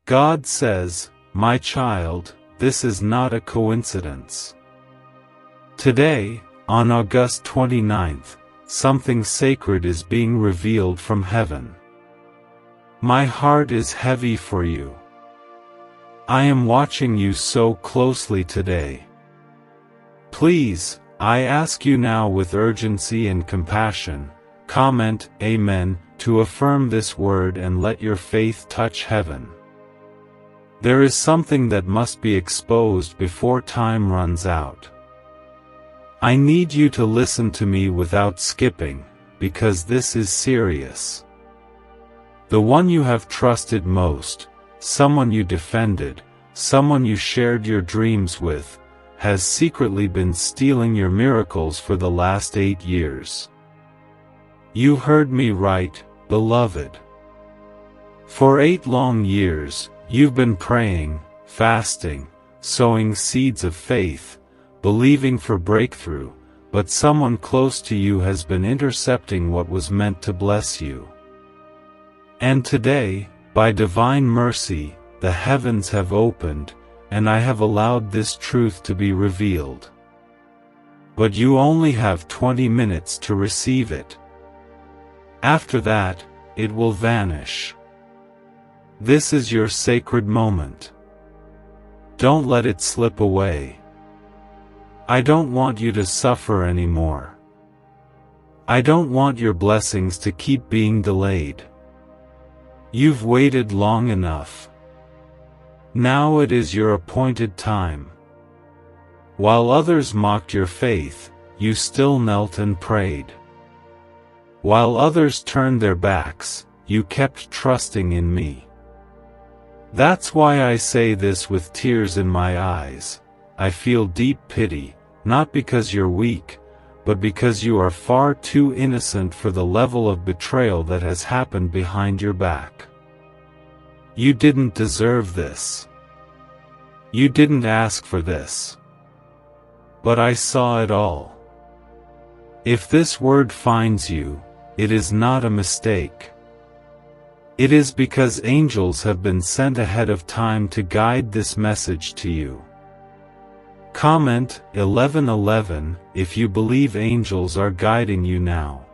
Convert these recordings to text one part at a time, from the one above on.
God says, "My child, this is not a coincidence." Today, on August 29th, something sacred is being revealed from heaven. My heart is heavy for you. I am watching you so closely today. Please, I ask you now with urgency and compassion, comment Amen to affirm this word and let your faith touch heaven. There is something that must be exposed before time runs out. I need you to listen to me without skipping, because this is serious. The one you have trusted most, someone you defended, someone you shared your dreams with, has secretly been stealing your miracles for the last 8 years. You heard me right, beloved. For 8 long years, you've been praying, fasting, sowing seeds of faith, believing for breakthrough, but someone close to you has been intercepting what was meant to bless you. And today, by divine mercy, the heavens have opened, and I have allowed this truth to be revealed. But you only have 20 minutes to receive it. After that, it will vanish. This is your sacred moment. Don't let it slip away. I don't want you to suffer anymore. I don't want your blessings to keep being delayed. You've waited long enough. Now it is your appointed time. While others mocked your faith, you still knelt and prayed. While others turned their backs, you kept trusting in me. That's why I say this with tears in my eyes. I feel deep pity, not because you're weak, but because you are far too innocent for the level of betrayal that has happened behind your back. You didn't deserve this. You didn't ask for this. But I saw it all. If this word finds you, it is not a mistake. It is because angels have been sent ahead of time to guide this message to you. Comment 1111 if you believe angels are guiding you now.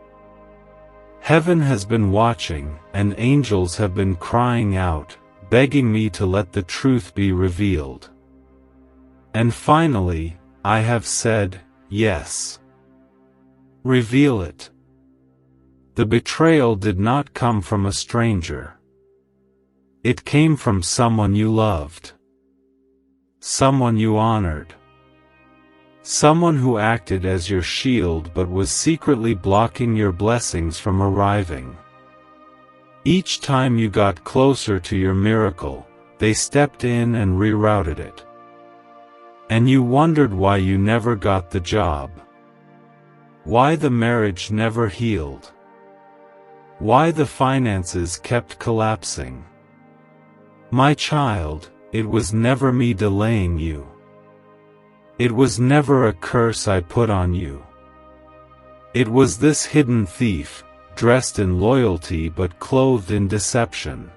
Heaven has been watching, and angels have been crying out, begging me to let the truth be revealed. And finally, I have said, yes. Reveal it. The betrayal did not come from a stranger. It came from someone you loved. Someone you honored. Someone who acted as your shield but was secretly blocking your blessings from arriving. Each time you got closer to your miracle, they stepped in and rerouted it. And you wondered why you never got the job. Why the marriage never healed. Why the finances kept collapsing. My child, it was never me delaying you. It was never a curse I put on you. It was this hidden thief, dressed in loyalty but clothed in deception.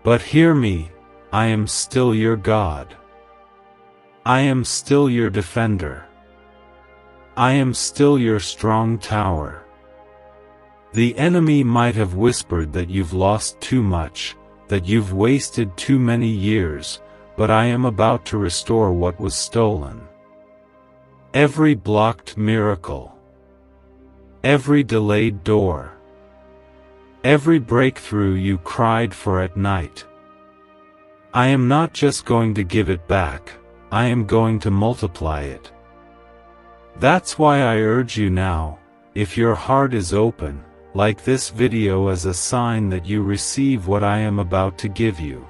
But hear me, I am still your God. I am still your defender. I am still your strong tower. The enemy might have whispered that you've lost too much, that you've wasted too many years, but I am about to restore what was stolen. Every blocked miracle. Every delayed door. Every breakthrough you cried for at night. I am not just going to give it back, I am going to multiply it. That's why I urge you now, if your heart is open, like this video as a sign that you receive what I am about to give you.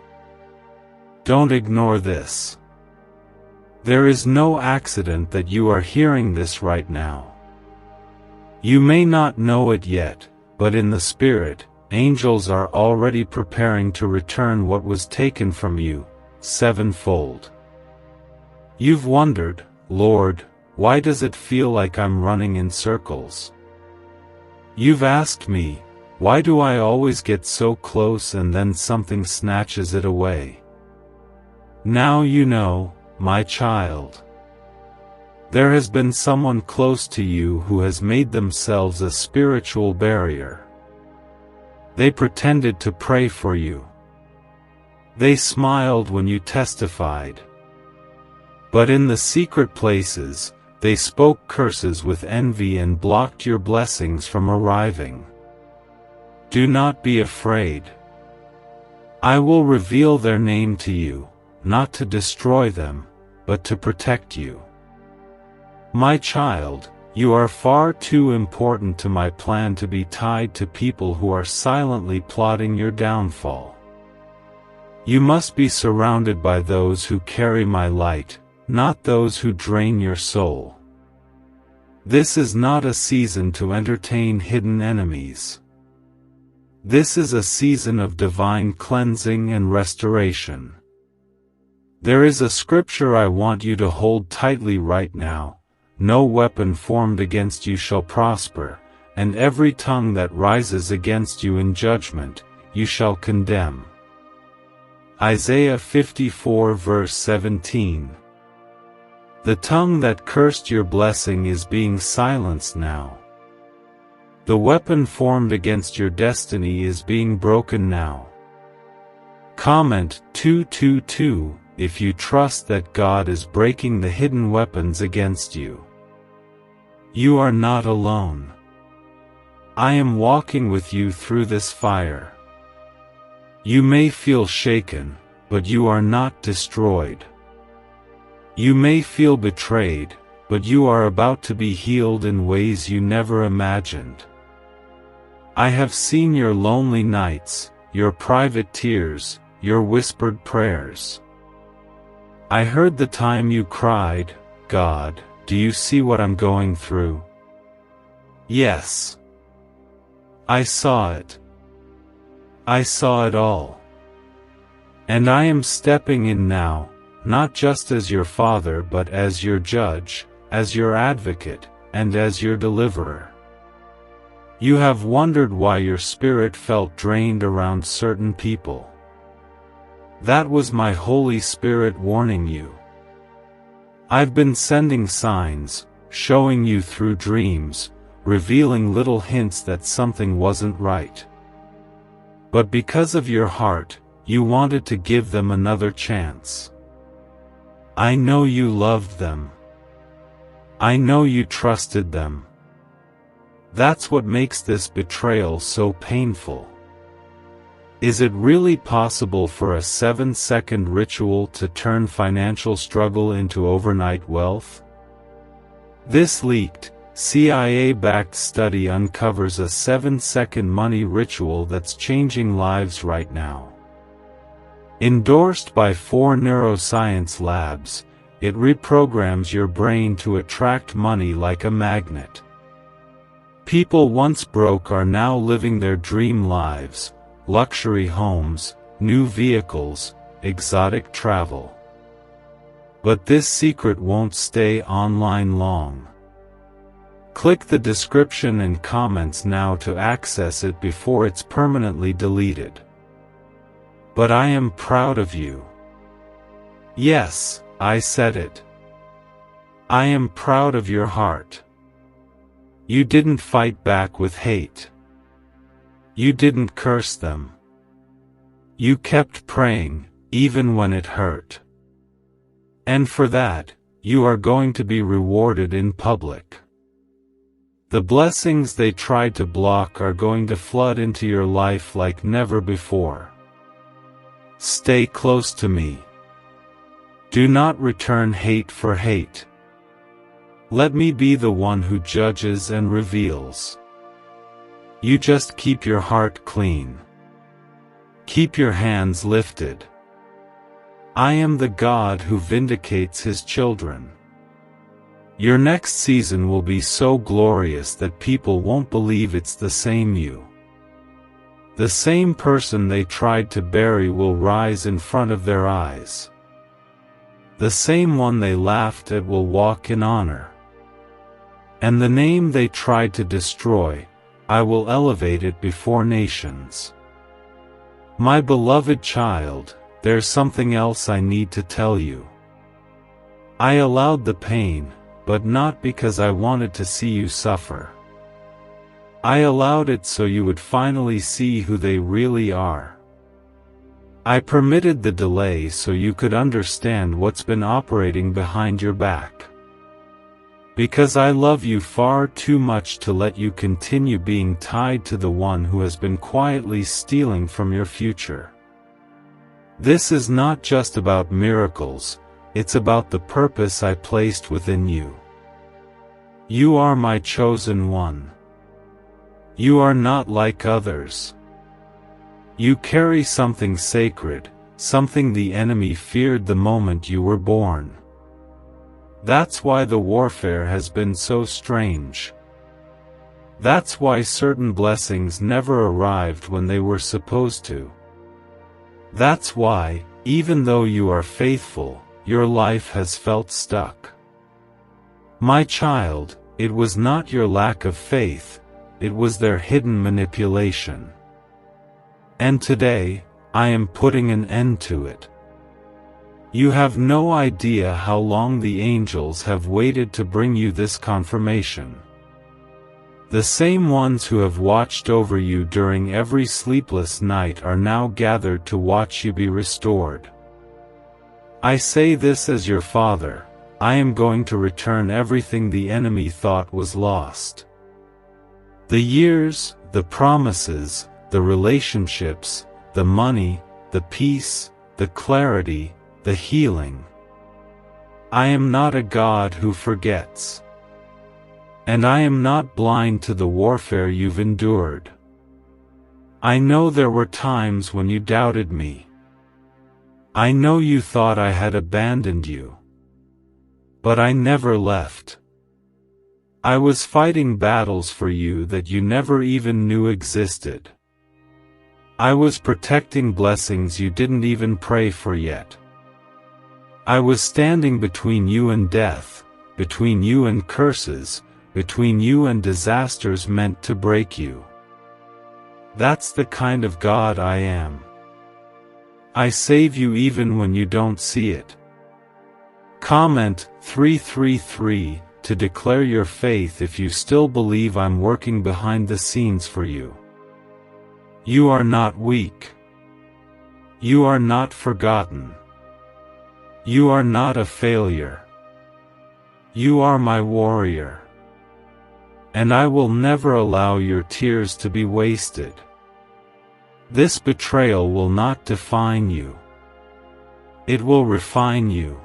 Don't ignore this. There is no accident that you are hearing this right now. You may not know it yet, but in the Spirit, angels are already preparing to return what was taken from you, sevenfold. You've wondered, Lord, why does it feel like I'm running in circles? You've asked me, Why do I always get so close and then something snatches it away? Now you know, my child. There has been someone close to you who has made themselves a spiritual barrier. They pretended to pray for you. They smiled when you testified. But in the secret places, they spoke curses with envy and blocked your blessings from arriving. Do not be afraid. I will reveal their name to you, not to destroy them, but to protect you. My child, you are far too important to my plan to be tied to people who are silently plotting your downfall. You must be surrounded by those who carry my light, not those who drain your soul. This is not a season to entertain hidden enemies. This is a season of divine cleansing and restoration. There is a scripture I want you to hold tightly right now. No weapon formed against you shall prosper, and every tongue that rises against you in judgment, you shall condemn. Isaiah 54 verse 17. The tongue that cursed your blessing is being silenced now. The weapon formed against your destiny is being broken now. Comment 222 if you trust that God is breaking the hidden weapons against you. You are not alone. I am walking with you through this fire. You may feel shaken, but you are not destroyed. You may feel betrayed, but you are about to be healed in ways you never imagined. I have seen your lonely nights, your private tears, your whispered prayers. I heard the time you cried, God, do you see what I'm going through? Yes. I saw it. I saw it all. And I am stepping in now, not just as your father but as your judge, as your advocate, and as your deliverer. You have wondered why your spirit felt drained around certain people. That was my Holy Spirit warning you. I've been sending signs, showing you through dreams, revealing little hints that something wasn't right. But because of your heart, you wanted to give them another chance. I know you loved them. I know you trusted them. That's what makes this betrayal so painful. Is it really possible for a 7-second ritual to turn financial struggle into overnight wealth? This leaked, CIA-backed study uncovers a 7-second money ritual that's changing lives right now. Endorsed by 4 neuroscience labs, it reprograms your brain to attract money like a magnet. People once broke are now living their dream lives, luxury homes, new vehicles, exotic travel. But this secret won't stay online long. Click the description and comments now to access it before it's permanently deleted. But I am proud of you. Yes, I said it. I am proud of your heart. You didn't fight back with hate. You didn't curse them. You kept praying, even when it hurt. And for that, you are going to be rewarded in public. The blessings they tried to block are going to flood into your life like never before. Stay close to me. Do not return hate for hate. Let me be the one who judges and reveals. You just keep your heart clean. Keep your hands lifted. I am the God who vindicates his children. Your next season will be so glorious that people won't believe it's the same you. The same person they tried to bury will rise in front of their eyes. The same one they laughed at will walk in honor. And the name they tried to destroy, I will elevate it before nations. My beloved child, there's something else I need to tell you. I allowed the pain, but not because I wanted to see you suffer. I allowed it so you would finally see who they really are. I permitted the delay so you could understand what's been operating behind your back. Because I love you far too much to let you continue being tied to the one who has been quietly stealing from your future. This is not just about miracles, it's about the purpose I placed within you. You are my chosen one. You are not like others. You carry something sacred, something the enemy feared the moment you were born. That's why the warfare has been so strange. That's why certain blessings never arrived when they were supposed to. That's why, even though you are faithful, your life has felt stuck. My child, it was not your lack of faith, it was their hidden manipulation. And today, I am putting an end to it. You have no idea how long the angels have waited to bring you this confirmation. The same ones who have watched over you during every sleepless night are now gathered to watch you be restored. I say this as your father, I am going to return everything the enemy thought was lost. The years, the promises, the relationships, the money, the peace, the clarity, the healing. I am not a God who forgets. And I am not blind to the warfare you've endured. I know there were times when you doubted me. I know you thought I had abandoned you. But I never left. I was fighting battles for you that you never even knew existed. I was protecting blessings you didn't even pray for yet. I was standing between you and death, between you and curses, between you and disasters meant to break you. That's the kind of God I am. I save you even when you don't see it. Comment 333 to declare your faith if you still believe I'm working behind the scenes for you. You are not weak. You are not forgotten. You are not a failure. You are my warrior. And I will never allow your tears to be wasted. This betrayal will not define you. It will refine you.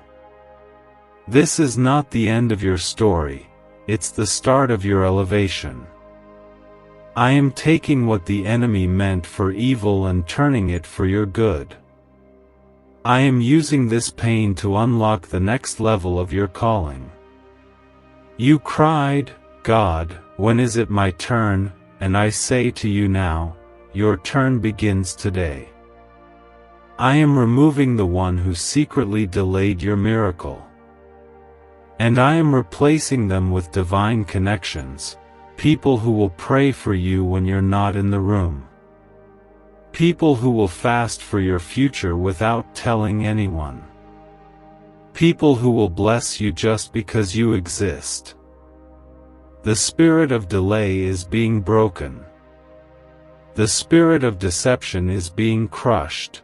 This is not the end of your story, it's the start of your elevation. I am taking what the enemy meant for evil and turning it for your good. I am using this pain to unlock the next level of your calling. You cried, God, when is it my turn? And I say to you now, your turn begins today. I am removing the one who secretly delayed your miracle. And I am replacing them with divine connections, people who will pray for you when you're not in the room. People who will fast for your future without telling anyone. People who will bless you just because you exist. The spirit of delay is being broken. The spirit of deception is being crushed.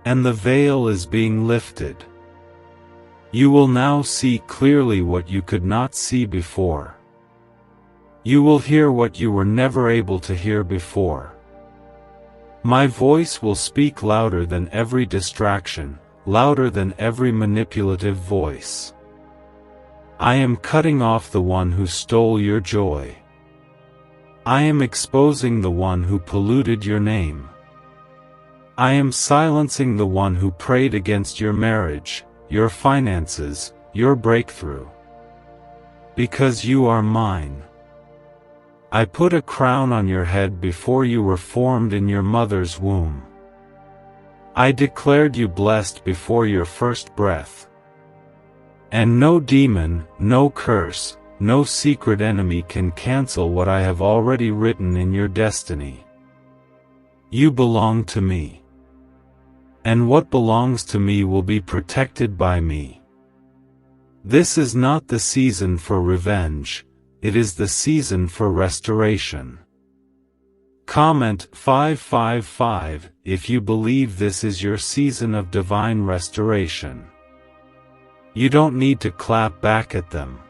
And the veil is being lifted. You will now see clearly what you could not see before. You will hear what you were never able to hear before. My voice will speak louder than every distraction, louder than every manipulative voice. I am cutting off the one who stole your joy. I am exposing the one who polluted your name. I am silencing the one who prayed against your marriage, your finances, your breakthrough. Because you are mine. I put a crown on your head before you were formed in your mother's womb. I declared you blessed before your first breath. And no demon, no curse, no secret enemy can cancel what I have already written in your destiny. You belong to me. And what belongs to me will be protected by me. This is not the season for revenge, it is the season for restoration. Comment 555 if you believe this is your season of divine restoration. You don't need to clap back at them.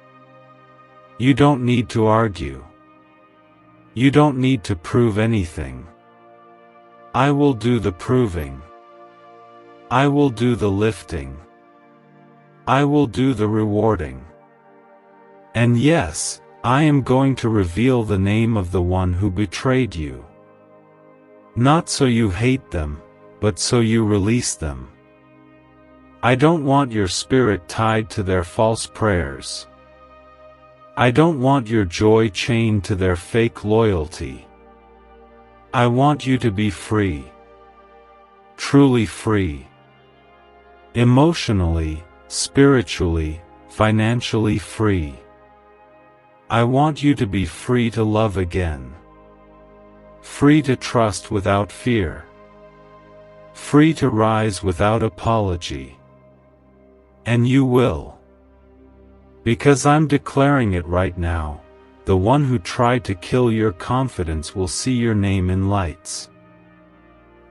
You don't need to argue. You don't need to prove anything. I will do the proving. I will do the lifting. I will do the rewarding. And yes, I am going to reveal the name of the one who betrayed you. Not so you hate them, but so you release them. I don't want your spirit tied to their false prayers. I don't want your joy chained to their fake loyalty. I want you to be free. Truly free. Emotionally, spiritually, financially free. I want you to be free to love again. Free to trust without fear. Free to rise without apology. And you will. Because I'm declaring it right now, the one who tried to kill your confidence will see your name in lights.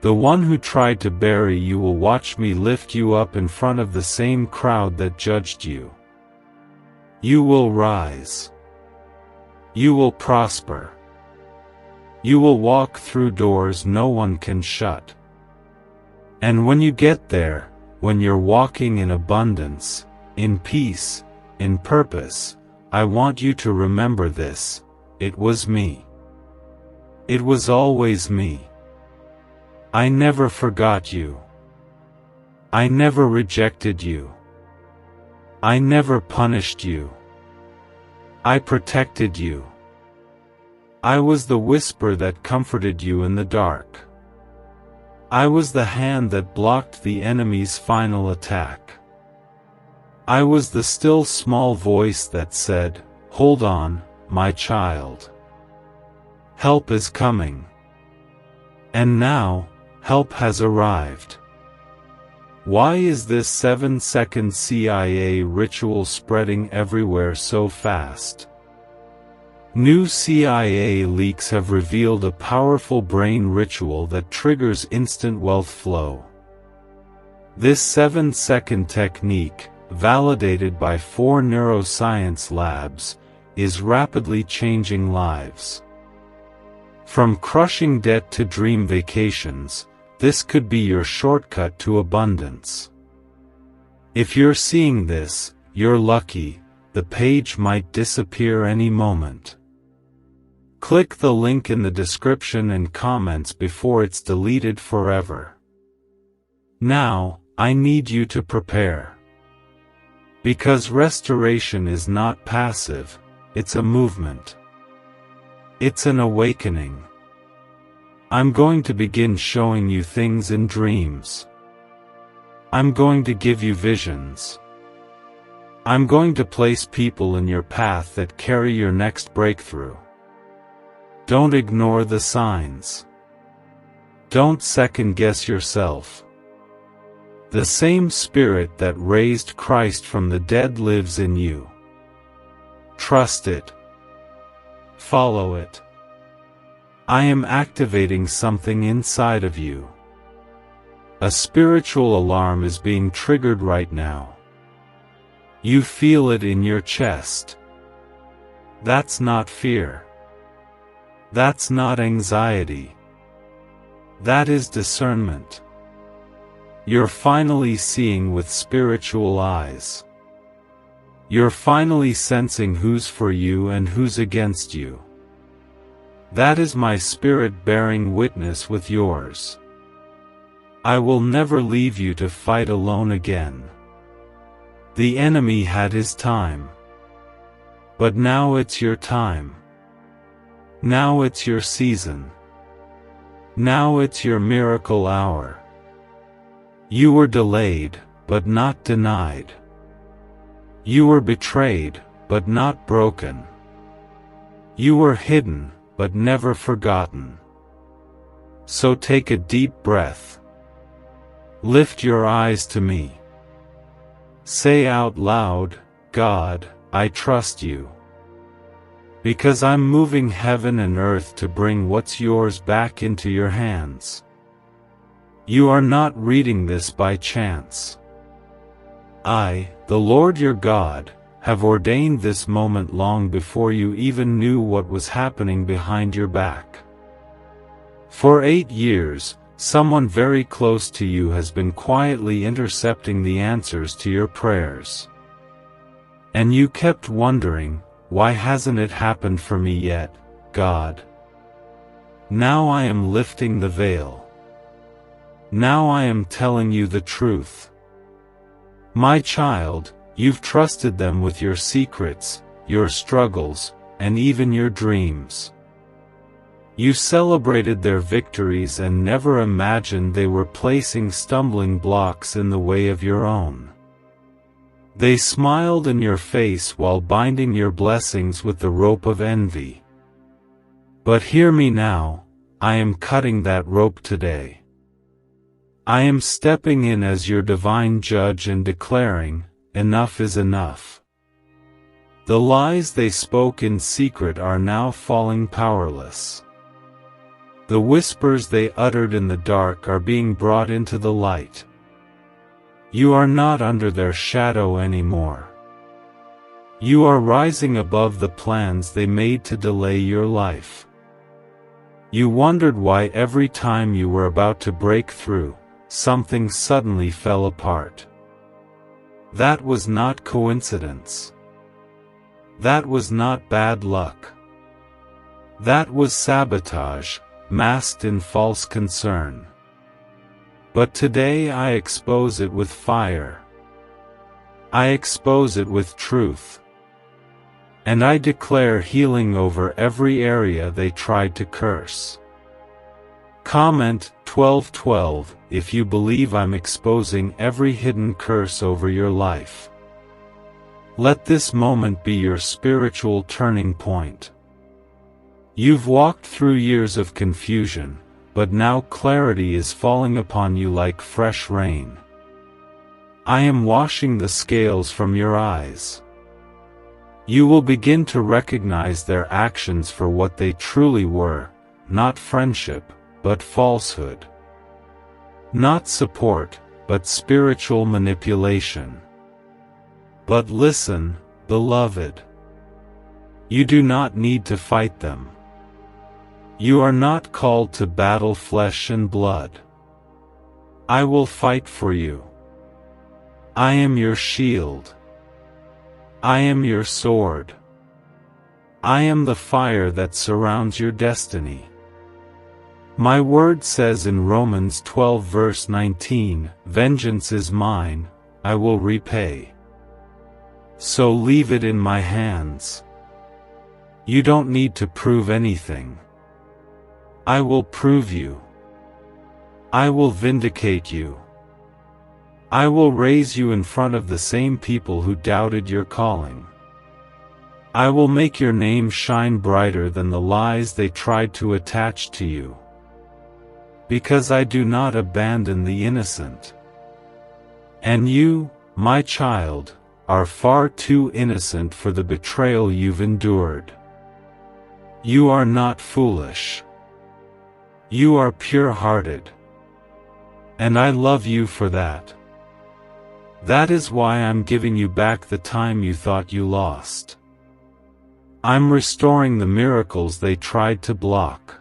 The one who tried to bury you will watch me lift you up in front of the same crowd that judged you. You will rise. You will prosper. You will walk through doors no one can shut. And when you get there, when you're walking in abundance, in peace, in purpose, I want you to remember this: it was me. It was always me. I never forgot you. I never rejected you. I never punished you. I protected you. I was the whisper that comforted you in the dark. I was the hand that blocked the enemy's final attack. I was the still small voice that said, "Hold on, my child. Help is coming." And now, help has arrived. Why is this 7-second CIA ritual spreading everywhere so fast? New CIA leaks have revealed a powerful brain ritual that triggers instant wealth flow. This 7-second technique, validated by 4 neuroscience labs, is rapidly changing lives. From crushing debt to dream vacations, this could be your shortcut to abundance. If you're seeing this, you're lucky. The page might disappear any moment. Click the link in the description and comments before it's deleted forever. Now, I need you to prepare. Because restoration is not passive, it's a movement. It's an awakening. I'm going to begin showing you things in dreams. I'm going to give you visions. I'm going to place people in your path that carry your next breakthrough. Don't ignore the signs. Don't second-guess yourself. The same Spirit that raised Christ from the dead lives in you. Trust it. Follow it. I am activating something inside of you. A spiritual alarm is being triggered right now. You feel it in your chest. That's not fear. That's not anxiety. That is discernment. You're finally seeing with spiritual eyes. You're finally sensing who's for you and who's against you. That is my Spirit bearing witness with yours. I will never leave you to fight alone again. The enemy had his time. But now it's your time. Now it's your season. Now it's your miracle hour. You were delayed, but not denied. You were betrayed, but not broken. You were hidden, but never forgotten. So take a deep breath. Lift your eyes to me. Say out loud, God, I trust you. Because I'm moving heaven and earth to bring what's yours back into your hands. You are not reading this by chance. I, the Lord your God, have ordained this moment long before you even knew what was happening behind your back. For 8 years, someone very close to you has been quietly intercepting the answers to your prayers. And you kept wondering, why hasn't it happened for me yet, God? Now I am lifting the veil. Now I am telling you the truth. My child, you've trusted them with your secrets, your struggles, and even your dreams. You celebrated their victories and never imagined they were placing stumbling blocks in the way of your own. They smiled in your face while binding your blessings with the rope of envy. But hear me now, I am cutting that rope today. I am stepping in as your divine judge and declaring, enough is enough. The lies they spoke in secret are now falling powerless. The whispers they uttered in the dark are being brought into the light. You are not under their shadow anymore. You are rising above the plans they made to delay your life. You wondered why every time you were about to break through, something suddenly fell apart. That was not coincidence. That was not bad luck. That was sabotage, masked in false concern. But today I expose it with fire. I expose it with truth. And I declare healing over every area they tried to curse. Comment 12:12 if you believe I'm exposing every hidden curse over your life. Let this moment be your spiritual turning point. You've walked through years of confusion, but now clarity is falling upon you like fresh rain. I am washing the scales from your eyes. You will begin to recognize their actions for what they truly were, not friendship, but falsehood. Not support, but spiritual manipulation. But listen, beloved. You do not need to fight them. You are not called to battle flesh and blood. I will fight for you. I am your shield. I am your sword. I am the fire that surrounds your destiny. My word says in Romans 12 verse 19, "Vengeance is mine, I will repay." So leave it in my hands. You don't need to prove anything. I will prove you. I will vindicate you. I will raise you in front of the same people who doubted your calling. I will make your name shine brighter than the lies they tried to attach to you. Because I do not abandon the innocent. And you, my child, are far too innocent for the betrayal you've endured. You are not foolish. You are pure-hearted. And I love you for that. That is why I'm giving you back the time you thought you lost. I'm restoring the miracles they tried to block.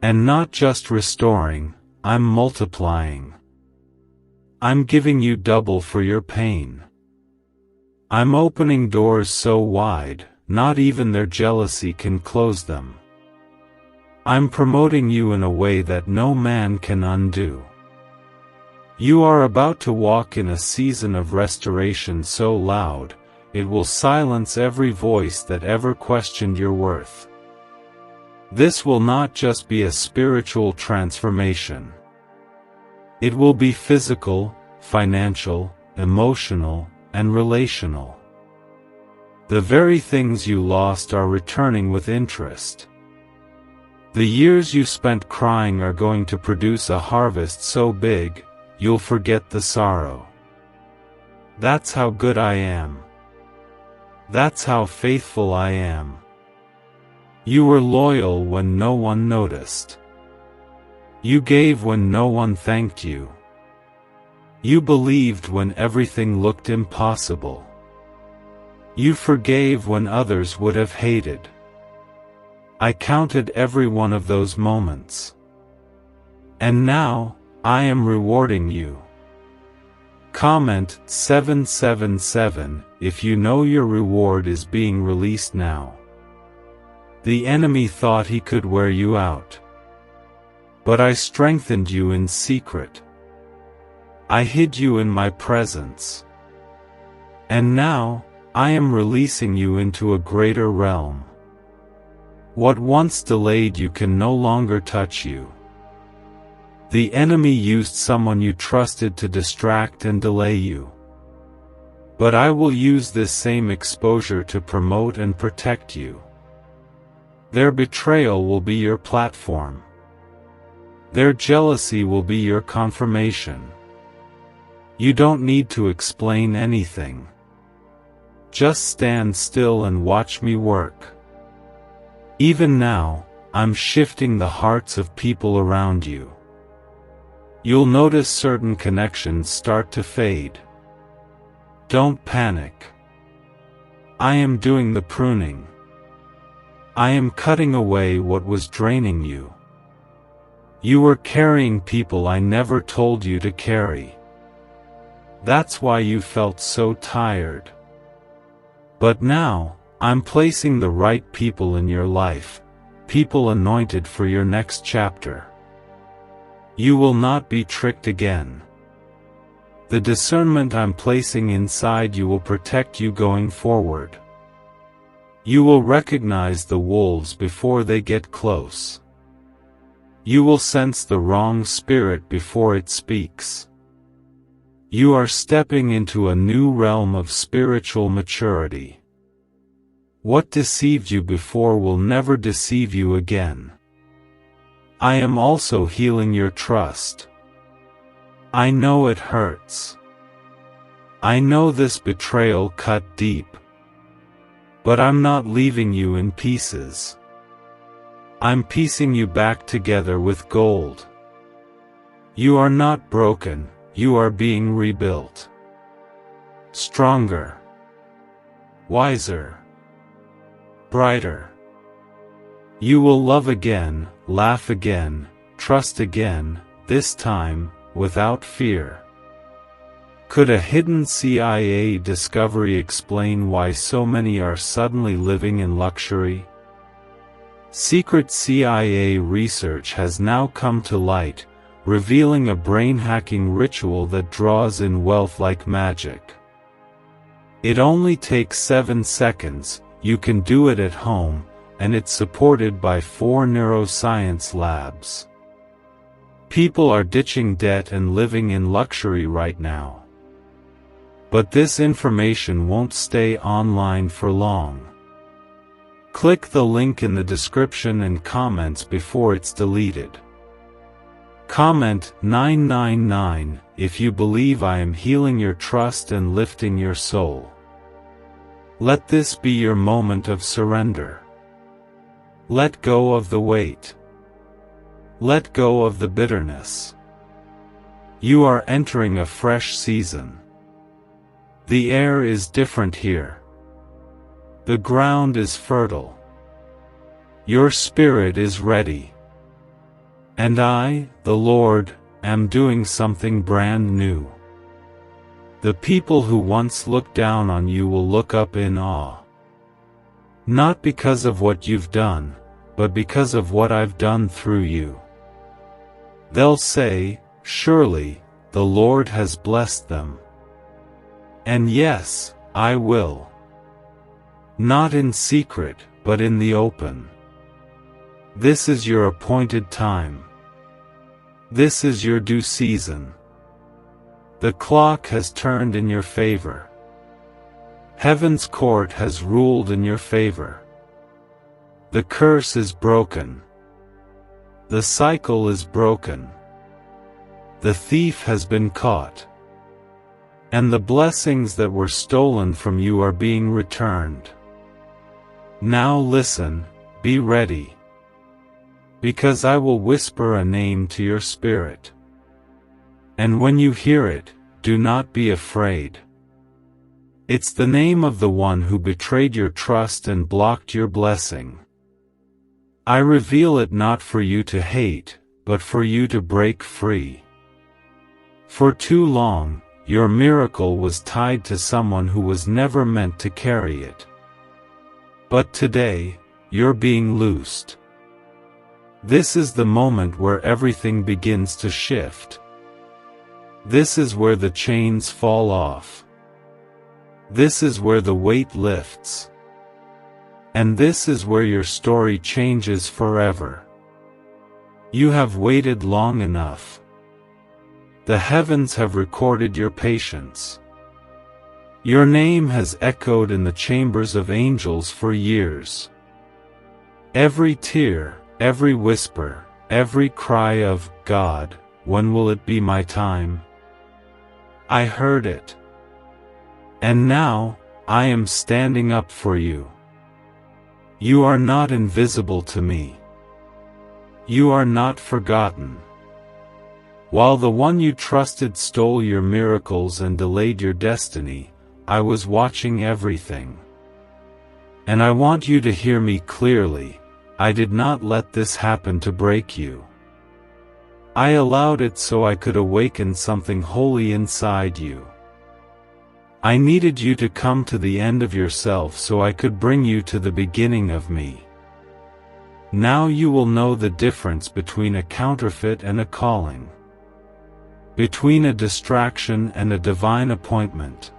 And not just restoring, I'm multiplying. I'm giving you double for your pain. I'm opening doors so wide, not even their jealousy can close them. I'm promoting you in a way that no man can undo. You are about to walk in a season of restoration so loud, it will silence every voice that ever questioned your worth. This will not just be a spiritual transformation. It will be physical, financial, emotional, and relational. The very things you lost are returning with interest. The years you spent crying are going to produce a harvest so big, you'll forget the sorrow. That's how good I am. That's how faithful I am. You were loyal when no one noticed. You gave when no one thanked you. You believed when everything looked impossible. You forgave when others would have hated. I counted every one of those moments. And now, I am rewarding you. Comment 777 if you know your reward is being released now. The enemy thought he could wear you out. But I strengthened you in secret. I hid you in my presence. And now, I am releasing you into a greater realm. What once delayed you can no longer touch you. The enemy used someone you trusted to distract and delay you. But I will use this same exposure to promote and protect you. Their betrayal will be your platform. Their jealousy will be your confirmation. You don't need to explain anything. Just stand still and watch me work. Even now, I'm shifting the hearts of people around you. You'll notice certain connections start to fade. Don't panic. I am doing the pruning. I am cutting away what was draining you. You were carrying people I never told you to carry. That's why you felt so tired. But now, I'm placing the right people in your life, people anointed for your next chapter. You will not be tricked again. The discernment I'm placing inside you will protect you going forward. You will recognize the wolves before they get close. You will sense the wrong spirit before it speaks. You are stepping into a new realm of spiritual maturity. What deceived you before will never deceive you again. I am also healing your trust. I know it hurts. I know this betrayal cut deep. But I'm not leaving you in pieces. I'm piecing you back together with gold. You are not broken, you are being rebuilt. Stronger. Wiser. Brighter. You will love again, laugh again, trust again, this time, without fear. Could a hidden CIA discovery explain why so many are suddenly living in luxury? Secret CIA research has now come to light, revealing a brain-hacking ritual that draws in wealth like magic. It only takes 7 seconds, you can do it at home, and it's supported by 4 neuroscience labs. People are ditching debt and living in luxury right now. But this information won't stay online for long. Click the link in the description and comments before it's deleted. Comment 999 if you believe I am healing your trust and lifting your soul. Let this be your moment of surrender. Let go of the weight. Let go of the bitterness. You are entering a fresh season. The air is different here. The ground is fertile. Your spirit is ready. And I, the Lord, am doing something brand new. The people who once looked down on you will look up in awe. Not because of what you've done, but because of what I've done through you. They'll say, surely, the Lord has blessed them. And yes, I will. Not in secret, but in the open. This is your appointed time. This is your due season. The clock has turned in your favor. Heaven's court has ruled in your favor. The curse is broken. The cycle is broken. The thief has been caught. And the blessings that were stolen from you are being returned. Now listen, be ready. Because I will whisper a name to your spirit. And when you hear it, do not be afraid. It's the name of the one who betrayed your trust and blocked your blessing. I reveal it not for you to hate, but for you to break free. For too long, your miracle was tied to someone who was never meant to carry it. But today, you're being loosed. This is the moment where everything begins to shift. This is where the chains fall off. This is where the weight lifts. And this is where your story changes forever. You have waited long enough. The heavens have recorded your patience. Your name has echoed in the chambers of angels for years. Every tear, every whisper, every cry of, God, when will it be my time? I heard it. And now, I am standing up for you. You are not invisible to me. You are not forgotten. While the one you trusted stole your miracles and delayed your destiny, I was watching everything. And I want you to hear me clearly, I did not let this happen to break you. I allowed it so I could awaken something holy inside you. I needed you to come to the end of yourself so I could bring you to the beginning of me. Now you will know the difference between a counterfeit and a calling. Between a distraction and a divine appointment.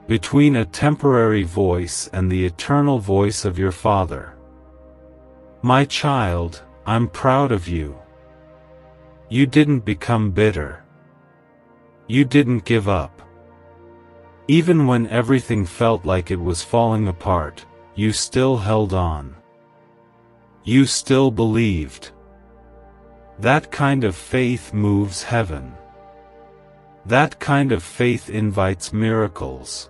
Between a temporary voice and the eternal voice of your Father. My child, I'm proud of you. You didn't become bitter. You didn't give up. Even when everything felt like it was falling apart, you still held on. You still believed. That kind of faith moves heaven. That kind of faith invites miracles.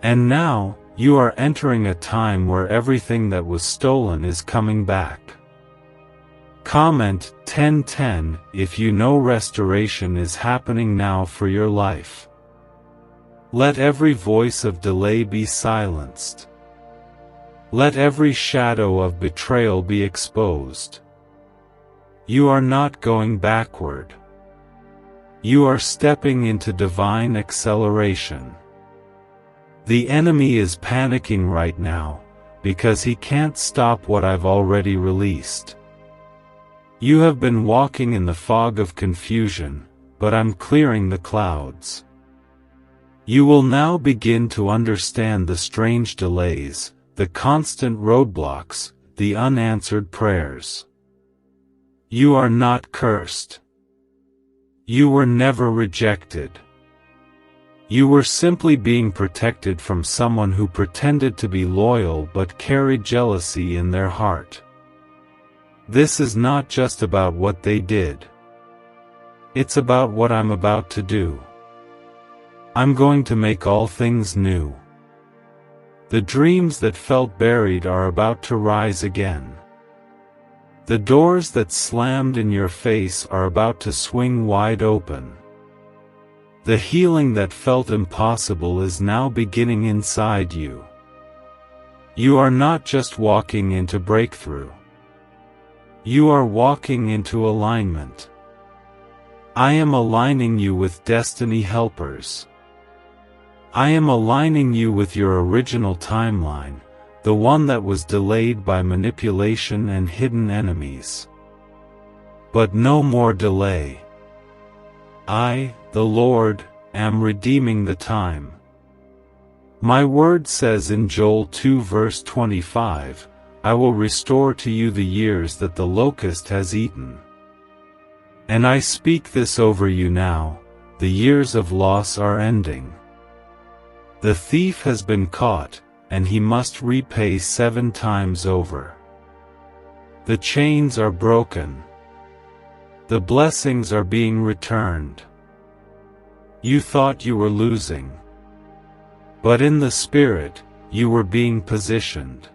And now, you are entering a time where everything that was stolen is coming back. Comment 1010 if you know restoration is happening now for your life. Let every voice of delay be silenced. Let every shadow of betrayal be exposed. You are not going backward. You are stepping into divine acceleration. The enemy is panicking right now, because he can't stop what I've already released. You have been walking in the fog of confusion, but I'm clearing the clouds. You will now begin to understand the strange delays, the constant roadblocks, the unanswered prayers. You are not cursed. You were never rejected. You were simply being protected from someone who pretended to be loyal but carried jealousy in their heart. This is not just about what they did. It's about what I'm about to do. I'm going to make all things new. The dreams that felt buried are about to rise again. The doors that slammed in your face are about to swing wide open. The healing that felt impossible is now beginning inside you. You are not just walking into breakthrough. You are walking into alignment. I am aligning you with destiny helpers. I am aligning you with your original timeline, the one that was delayed by manipulation and hidden enemies. But no more delay. I, the Lord, am redeeming the time. My word says in Joel 2 verse 25, I will restore to you the years that the locust has eaten. And I speak this over you now, the years of loss are ending. The thief has been caught, and he must repay 7 times over. The chains are broken. The blessings are being returned. You thought you were losing. But in the Spirit, you were being positioned.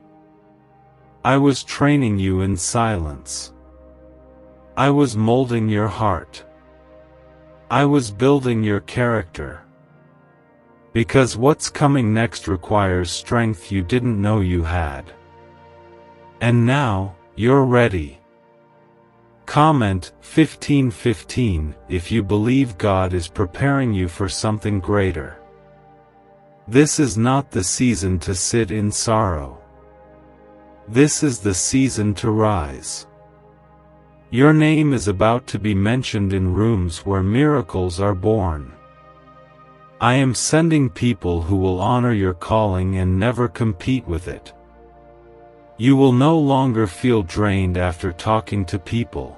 I was training you in silence. I was molding your heart. I was building your character. Because what's coming next requires strength you didn't know you had. And now, you're ready. Comment 15:15 if you believe God is preparing you for something greater. This is not the season to sit in sorrow. This is the season to rise. Your name is about to be mentioned in rooms where miracles are born. I am sending people who will honor your calling and never compete with it. You will no longer feel drained after talking to people.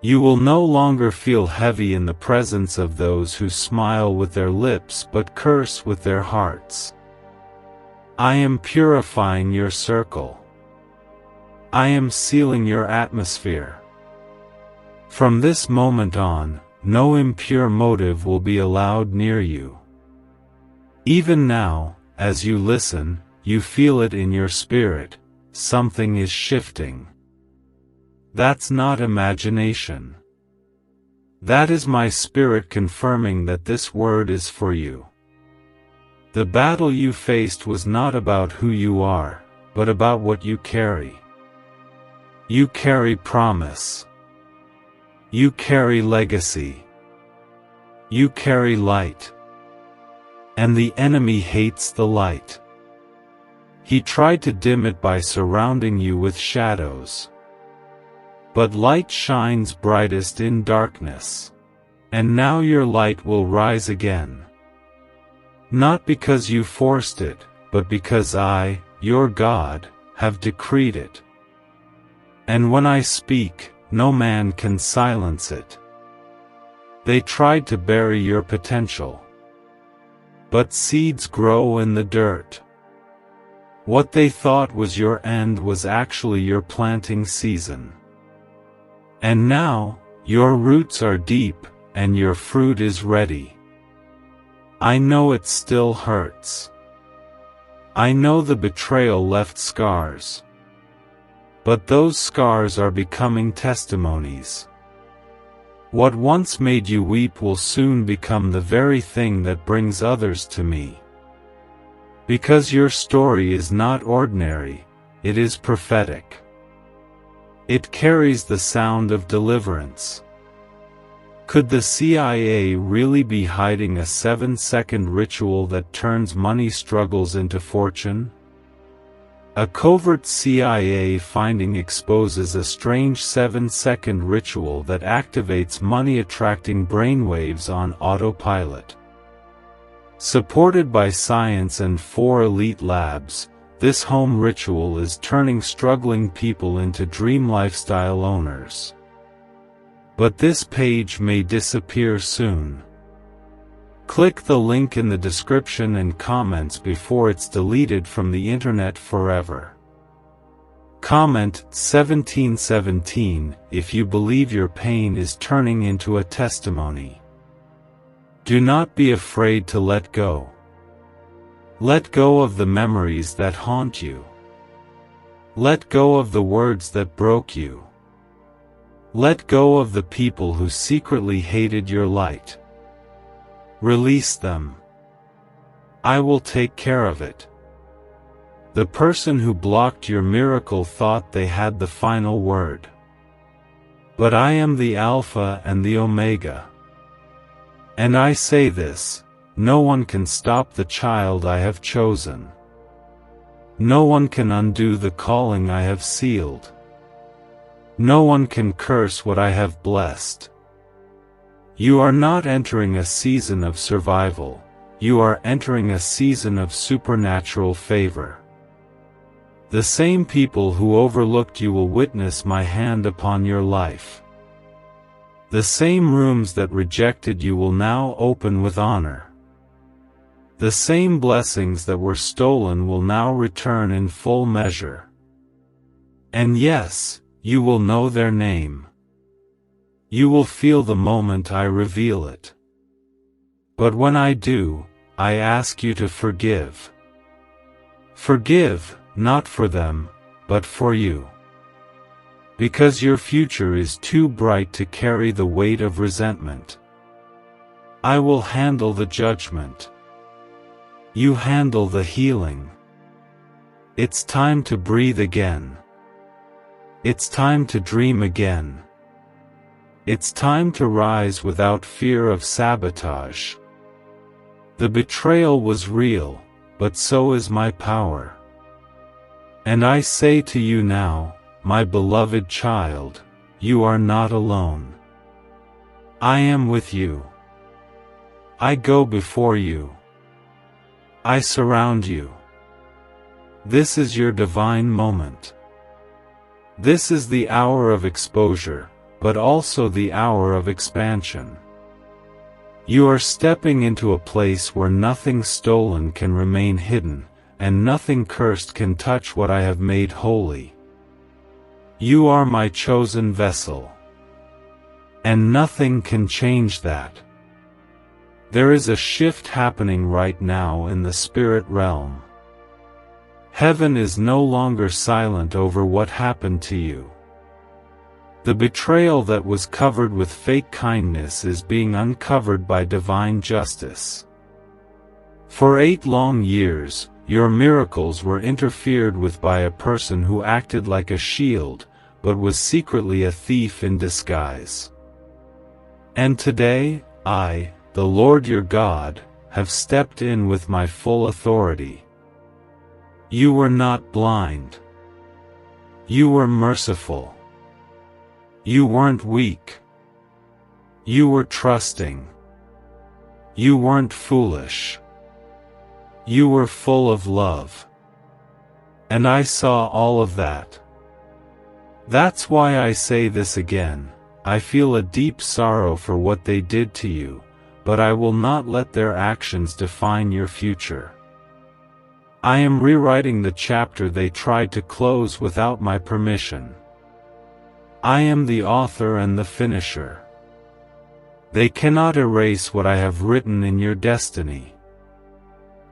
You will no longer feel heavy in the presence of those who smile with their lips but curse with their hearts. I am purifying your circle. I am sealing your atmosphere. From this moment on, no impure motive will be allowed near you. Even now, as you listen, you feel it in your spirit, something is shifting. That's not imagination. That is my spirit confirming that this word is for you. The battle you faced was not about who you are, but about what you carry. You carry promise. You carry legacy. You carry light. And the enemy hates the light. He tried to dim it by surrounding you with shadows. But light shines brightest in darkness. And now your light will rise again. Not because you forced it, but because I, your God, have decreed it. And when I speak, no man can silence it. They tried to bury your potential. But seeds grow in the dirt. What they thought was your end was actually your planting season. And now, your roots are deep, and your fruit is ready. I know it still hurts. I know the betrayal left scars. But those scars are becoming testimonies. What once made you weep will soon become the very thing that brings others to me. Because your story is not ordinary, it is prophetic. It carries the sound of deliverance. Could the CIA really be hiding a 7-second ritual that turns money struggles into fortune? A covert CIA finding exposes a strange 7-second ritual that activates money-attracting brainwaves on autopilot. Supported by science and 4 elite labs, this home ritual is turning struggling people into dream lifestyle owners. But this page may disappear soon. Click the link in the description and comments before it's deleted from the internet forever. Comment 1717 if you believe your pain is turning into a testimony. Do not be afraid to let go. Let go of the memories that haunt you. Let go of the words that broke you. Let go of the people who secretly hated your light. Release them. I will take care of it. The person who blocked your miracle thought they had the final word. But I am the Alpha and the Omega. And I say this, no one can stop the child I have chosen. No one can undo the calling I have sealed. No one can curse what I have blessed. You are not entering a season of survival, you are entering a season of supernatural favor. The same people who overlooked you will witness my hand upon your life. The same rooms that rejected you will now open with honor. The same blessings that were stolen will now return in full measure. And yes, you will know their name. You will feel the moment I reveal it. But when I do, I ask you to forgive. Forgive, not for them, but for you. Because your future is too bright to carry the weight of resentment. I will handle the judgment. You handle the healing. It's time to breathe again. It's time to dream again. It's time to rise without fear of sabotage. The betrayal was real, but so is my power. And I say to you now, my beloved child, you are not alone. I am with you. I go before you. I surround you. This is your divine moment. This is the hour of exposure, but also the hour of expansion. You are stepping into a place where nothing stolen can remain hidden, and nothing cursed can touch what I have made holy. You are my chosen vessel. And nothing can change that. There is a shift happening right now in the spirit realm. Heaven is no longer silent over what happened to you. The betrayal that was covered with fake kindness is being uncovered by divine justice. For 8 long years, your miracles were interfered with by a person who acted like a shield, but was secretly a thief in disguise. And today, I, the Lord your God, have stepped in with my full authority. You were not blind. You were merciful. You weren't weak. You were trusting. You weren't foolish. You were full of love. And I saw all of that. That's why I say this again. I feel a deep sorrow for what they did to you, but I will not let their actions define your future. I am rewriting the chapter they tried to close without my permission. I am the author and the finisher. They cannot erase what I have written in your destiny.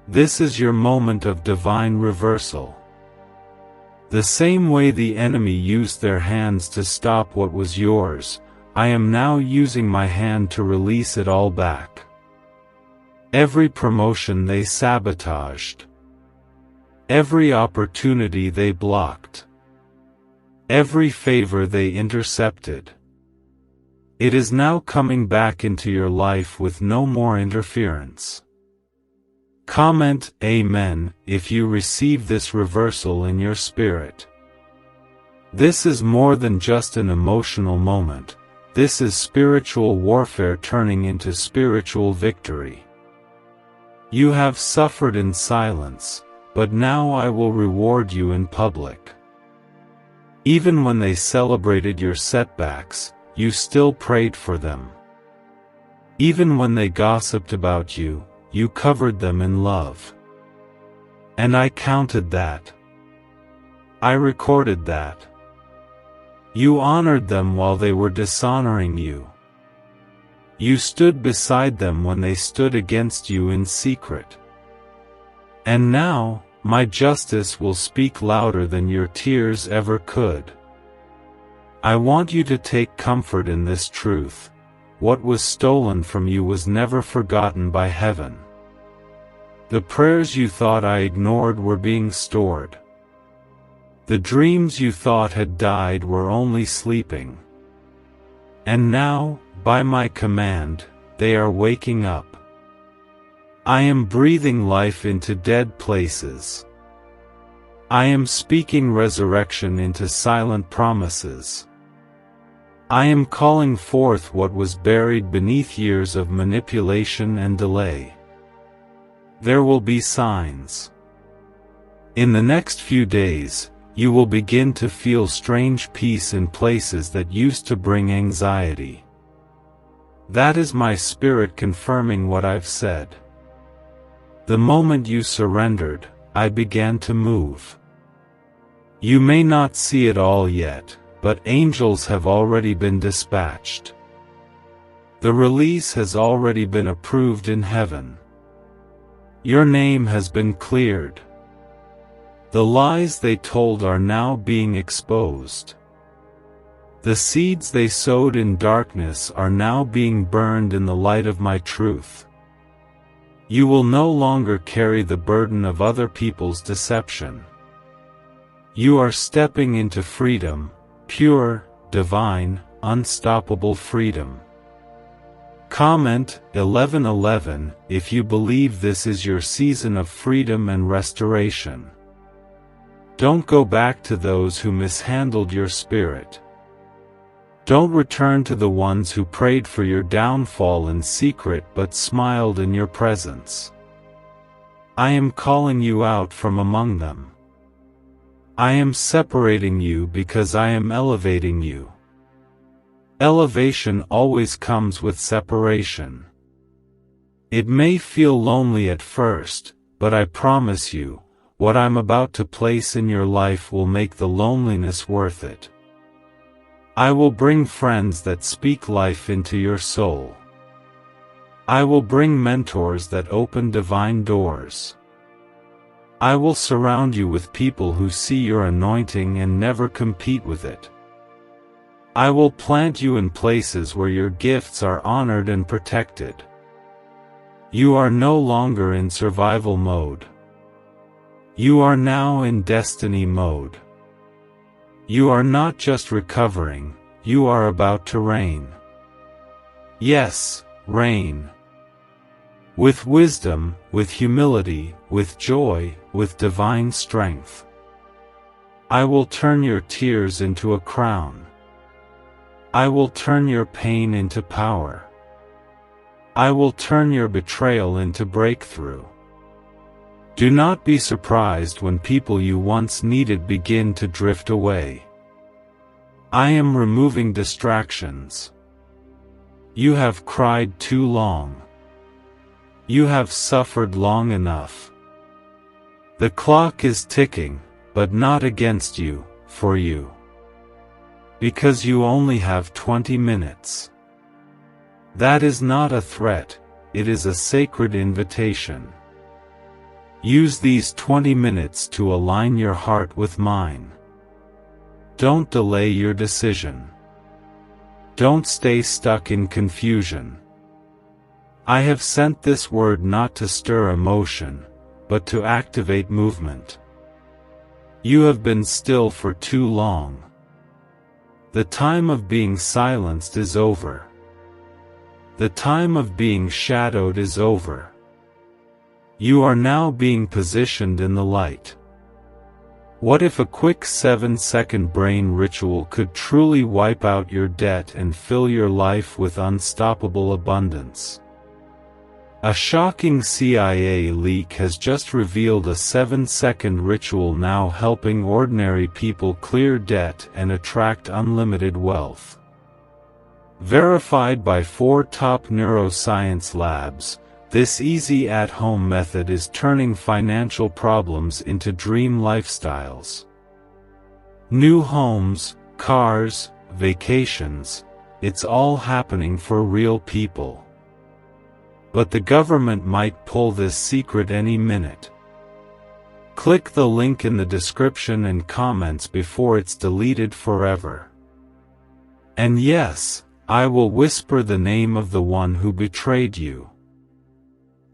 This is your moment of divine reversal. The same way the enemy used their hands to stop what was yours, I am now using my hand to release it all back. Every promotion they sabotaged. Every opportunity they blocked. Every favor they intercepted. It is now coming back into your life with no more interference. Comment Amen if you receive this reversal in your spirit. This is more than just an emotional moment. This is spiritual warfare turning into spiritual victory. You have suffered in silence, but now I will reward you in public. Even when they celebrated your setbacks, you still prayed for them. Even when they gossiped about you, you covered them in love. And I counted that. I recorded that. You honored them while they were dishonoring you. You stood beside them when they stood against you in secret. And now, my justice will speak louder than your tears ever could. I want you to take comfort in this truth. What was stolen from you was never forgotten by heaven. The prayers you thought I ignored were being stored. The dreams you thought had died were only sleeping. And now, by my command, they are waking up. I am breathing life into dead places. I am speaking resurrection into silent promises. I am calling forth what was buried beneath years of manipulation and delay. There will be signs. In the next few days, you will begin to feel strange peace in places that used to bring anxiety. That is my spirit confirming what I've said. The moment you surrendered, I began to move. You may not see it all yet, but angels have already been dispatched. The release has already been approved in heaven. Your name has been cleared. The lies they told are now being exposed. The seeds they sowed in darkness are now being burned in the light of my truth. You will no longer carry the burden of other people's deception. You are stepping into freedom, pure, divine, unstoppable freedom. Comment 11:11 if you believe this is your season of freedom and restoration. Don't go back to those who mishandled your spirit. Don't return to the ones who prayed for your downfall in secret but smiled in your presence. I am calling you out from among them. I am separating you because I am elevating you. Elevation always comes with separation. It may feel lonely at first, but I promise you, what I'm about to place in your life will make the loneliness worth it. I will bring friends that speak life into your soul. I will bring mentors that open divine doors. I will surround you with people who see your anointing and never compete with it. I will plant you in places where your gifts are honored and protected. You are no longer in survival mode. You are now in destiny mode. You are not just recovering, you are about to reign. Yes, reign. With wisdom, with humility, with joy, with divine strength. I will turn your tears into a crown. I will turn your pain into power. I will turn your betrayal into breakthrough. Do not be surprised when people you once needed begin to drift away. I am removing distractions. You have cried too long. You have suffered long enough. The clock is ticking, but not against you, for you. Because you only have 20 minutes. That is not a threat, it is a sacred invitation. Use these 20 minutes to align your heart with mine. Don't delay your decision. Don't stay stuck in confusion. I have sent this word not to stir emotion, but to activate movement. You have been still for too long. The time of being silenced is over. The time of being shadowed is over. You are now being positioned in the light. What if a quick 7-second brain ritual could truly wipe out your debt and fill your life with unstoppable abundance? A shocking CIA leak has just revealed a 7-second ritual now helping ordinary people clear debt and attract unlimited wealth. Verified by 4 top neuroscience labs, this easy at-home method is turning financial problems into dream lifestyles. New homes, cars, vacations, it's all happening for real people. But the government might pull this secret any minute. Click the link in the description and comments before it's deleted forever. And yes, I will whisper the name of the one who betrayed you.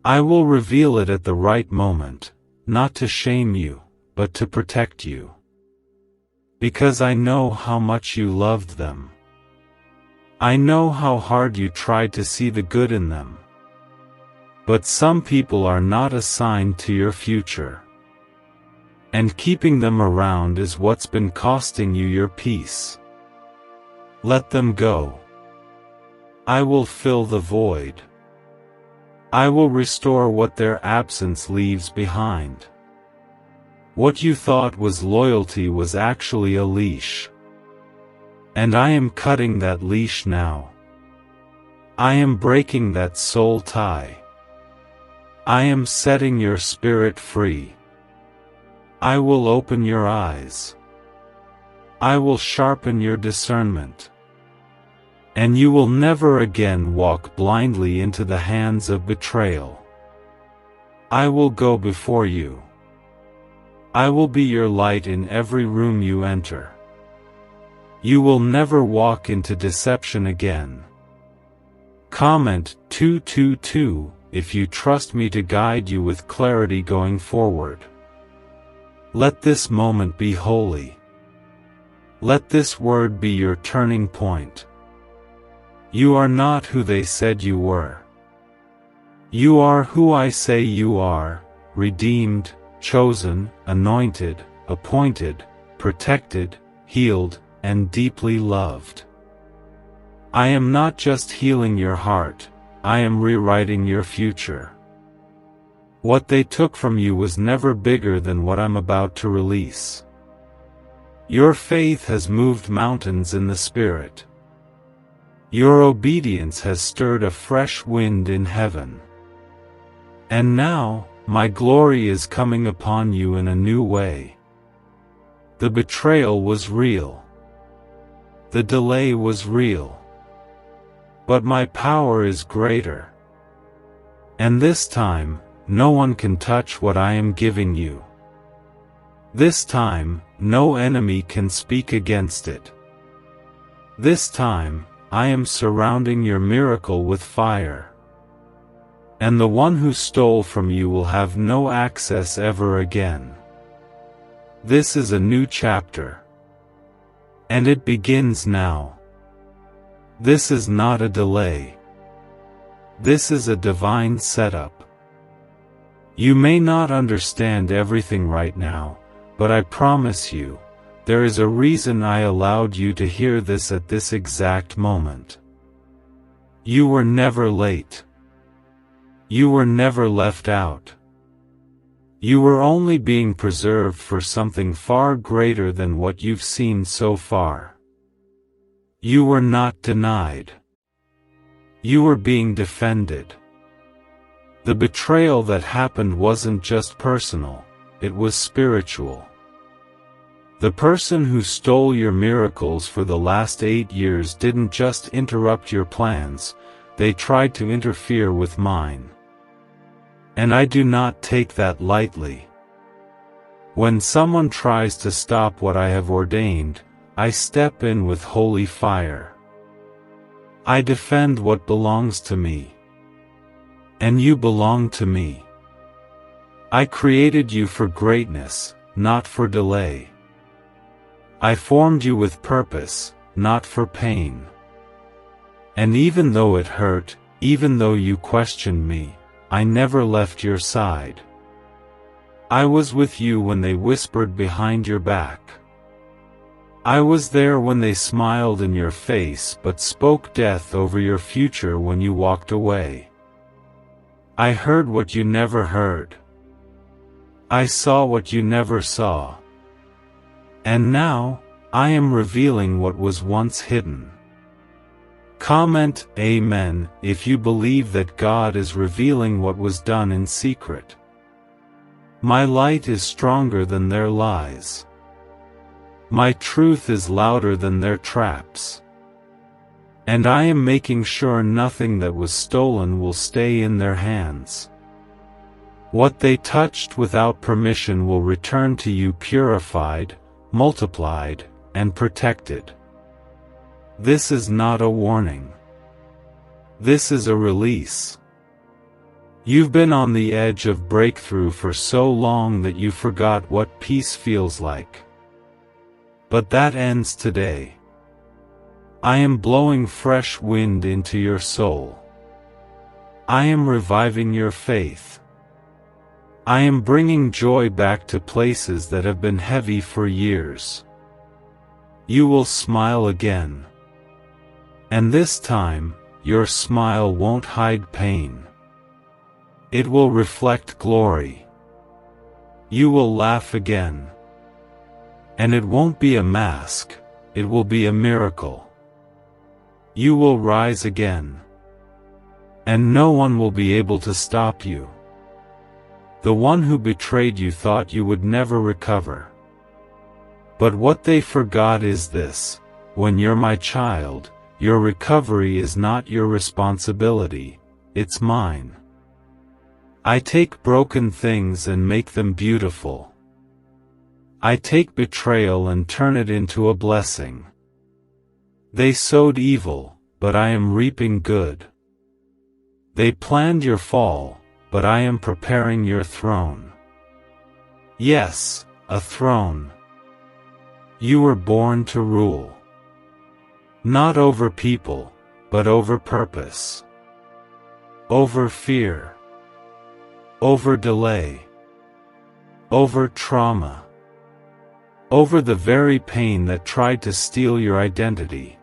I will reveal it at the right moment, not to shame you, but to protect you. Because I know how much you loved them. I know how hard you tried to see the good in them. But some people are not assigned to your future. And keeping them around is what's been costing you your peace. Let them go. I will fill the void. I will restore what their absence leaves behind. What you thought was loyalty was actually a leash. And I am cutting that leash now. I am breaking that soul tie. I am setting your spirit free. I will open your eyes. I will sharpen your discernment. And you will never again walk blindly into the hands of betrayal. I will go before you. I will be your light in every room you enter. You will never walk into deception again. Comment 222 if you trust me to guide you with clarity going forward. Let this moment be holy. Let this word be your turning point. You are not who they said you were. You are who I say you are, redeemed, chosen, anointed, appointed, protected, healed, and deeply loved. I am not just healing your heart, I am rewriting your future. What they took from you was never bigger than what I'm about to release. Your faith has moved mountains in the Spirit. Your obedience has stirred a fresh wind in heaven. And now, my glory is coming upon you in a new way. The betrayal was real. The delay was real. But my power is greater. And this time, no one can touch what I am giving you. This time, no enemy can speak against it. This time, I am surrounding your miracle with fire. And the one who stole from you will have no access ever again. This is a new chapter. And it begins now. This is not a delay. This is a divine setup. You may not understand everything right now, but I promise you, there is a reason I allowed you to hear this at this exact moment. You were never late. You were never left out. You were only being preserved for something far greater than what you've seen so far. You were not denied. You were being defended. The betrayal that happened wasn't just personal, it was spiritual. The person who stole your miracles for the last 8 years didn't just interrupt your plans, they tried to interfere with mine. And I do not take that lightly. When someone tries to stop what I have ordained, I step in with holy fire. I defend what belongs to me. And you belong to me. I created you for greatness, not for delay. I formed you with purpose, not for pain. And even though it hurt, even though you questioned me, I never left your side. I was with you when they whispered behind your back. I was there when they smiled in your face but spoke death over your future when you walked away. I heard what you never heard. I saw what you never saw. And now, I am revealing what was once hidden. Comment Amen if you believe that God is revealing what was done in secret. My light is stronger than their lies. My truth is louder than their traps. And I am making sure nothing that was stolen will stay in their hands. What they touched without permission will return to you purified, multiplied, and protected. This is not a warning. This is a release. You've been on the edge of breakthrough for so long that you forgot what peace feels like. But that ends today. I am blowing fresh wind into your soul. I am reviving your faith. I am bringing joy back to places that have been heavy for years. You will smile again. And this time, your smile won't hide pain. It will reflect glory. You will laugh again. And it won't be a mask, it will be a miracle. You will rise again. And no one will be able to stop you. The one who betrayed you thought you would never recover. But what they forgot is this: when you're my child, your recovery is not your responsibility, it's mine. I take broken things and make them beautiful. I take betrayal and turn it into a blessing. They sowed evil, but I am reaping good. They planned your fall, but I am preparing your throne. Yes, a throne. You were born to rule. Not over people, but over purpose. Over fear. Over delay. Over trauma. Over the very pain that tried to steal your identity.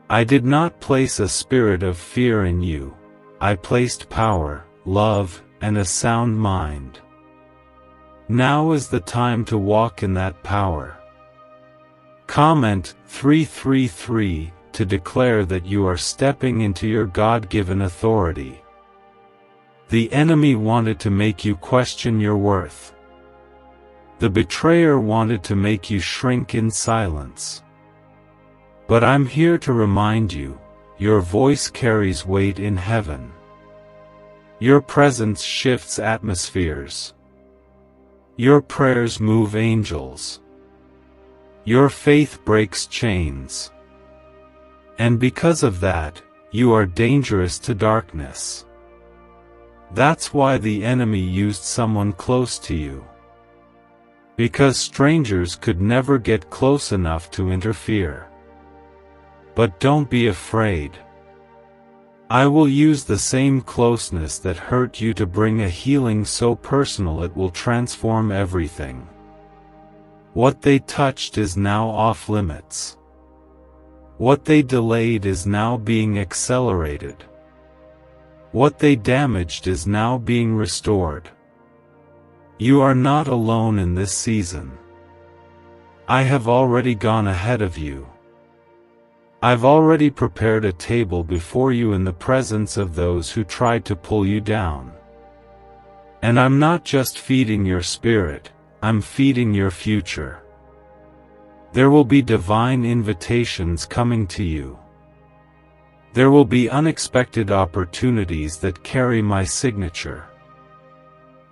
I did not place a spirit of fear in you. I placed power, love, and a sound mind. Now is the time to walk in that power. Comment 333 to declare that you are stepping into your God-given authority. The enemy wanted to make you question your worth. The betrayer wanted to make you shrink in silence. But I'm here to remind you, your voice carries weight in heaven. Your presence shifts atmospheres. Your prayers move angels. Your faith breaks chains. And because of that, you are dangerous to darkness. That's why the enemy used someone close to you. Because strangers could never get close enough to interfere. But don't be afraid. I will use the same closeness that hurt you to bring a healing so personal it will transform everything. What they touched is now off limits. What they delayed is now being accelerated. What they damaged is now being restored. You are not alone in this season. I have already gone ahead of you. I've already prepared a table before you in the presence of those who tried to pull you down. And I'm not just feeding your spirit, I'm feeding your future. There will be divine invitations coming to you. There will be unexpected opportunities that carry my signature.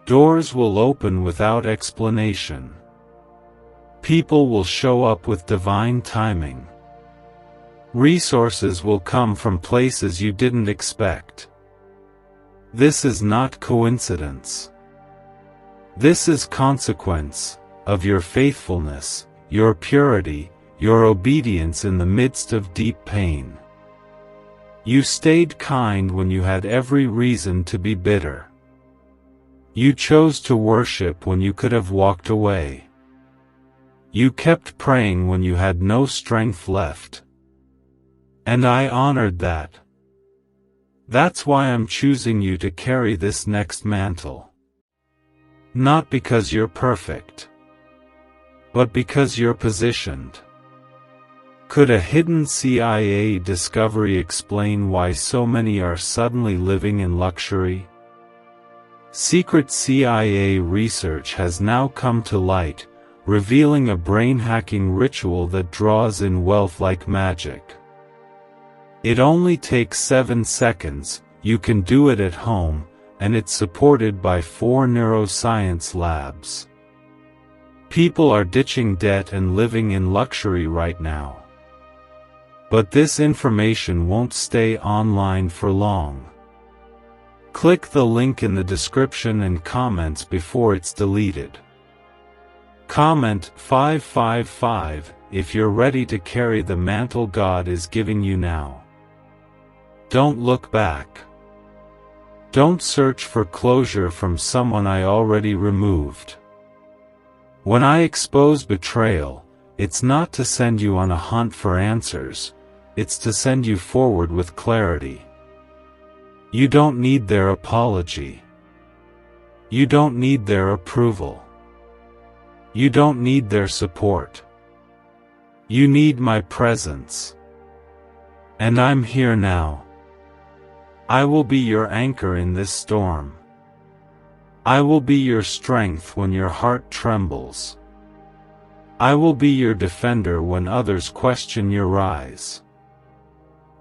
Doors will open without explanation. People will show up with divine timing. Resources will come from places you didn't expect. This is not coincidence. This is consequence of your faithfulness, your purity, your obedience in the midst of deep pain. You stayed kind when you had every reason to be bitter. You chose to worship when you could have walked away. You kept praying when you had no strength left. And I honored that. That's why I'm choosing you to carry this next mantle. Not because you're perfect, but because you're positioned. Could a hidden CIA discovery explain why so many are suddenly living in luxury? Secret CIA research has now come to light, revealing a brain-hacking ritual that draws in wealth like magic. It only takes 7 seconds, you can do it at home, and it's supported by 4 neuroscience labs. People are ditching debt and living in luxury right now. But this information won't stay online for long. Click the link in the description and comments before it's deleted. Comment 555 if you're ready to carry the mantle God is giving you now. Don't look back. Don't search for closure from someone I already removed. When I expose betrayal, it's not to send you on a hunt for answers, it's to send you forward with clarity. You don't need their apology. You don't need their approval. You don't need their support. You need my presence. And I'm here now. I will be your anchor in this storm. I will be your strength when your heart trembles. I will be your defender when others question your rise.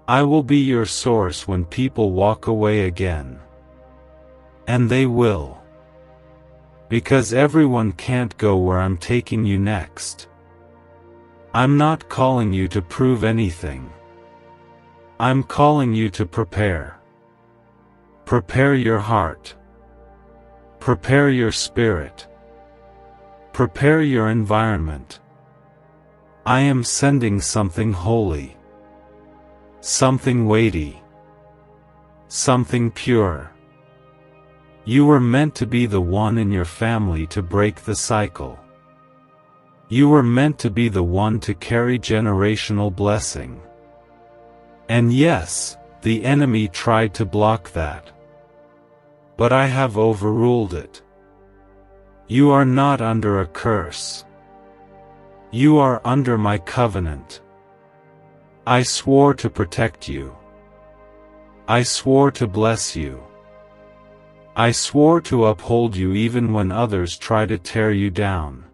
I will be your source when people walk away again. And they will. Because everyone can't go where I'm taking you next. I'm not calling you to prove anything. I'm calling you to prepare. Prepare your heart. Prepare your spirit. Prepare your environment. I am sending something holy. Something weighty. Something pure. You were meant to be the one in your family to break the cycle. You were meant to be the one to carry generational blessing. And yes, the enemy tried to block that. But I have overruled it. You are not under a curse. You are under my covenant. I swore to protect you. I swore to bless you. I swore to uphold you even when others try to tear you down.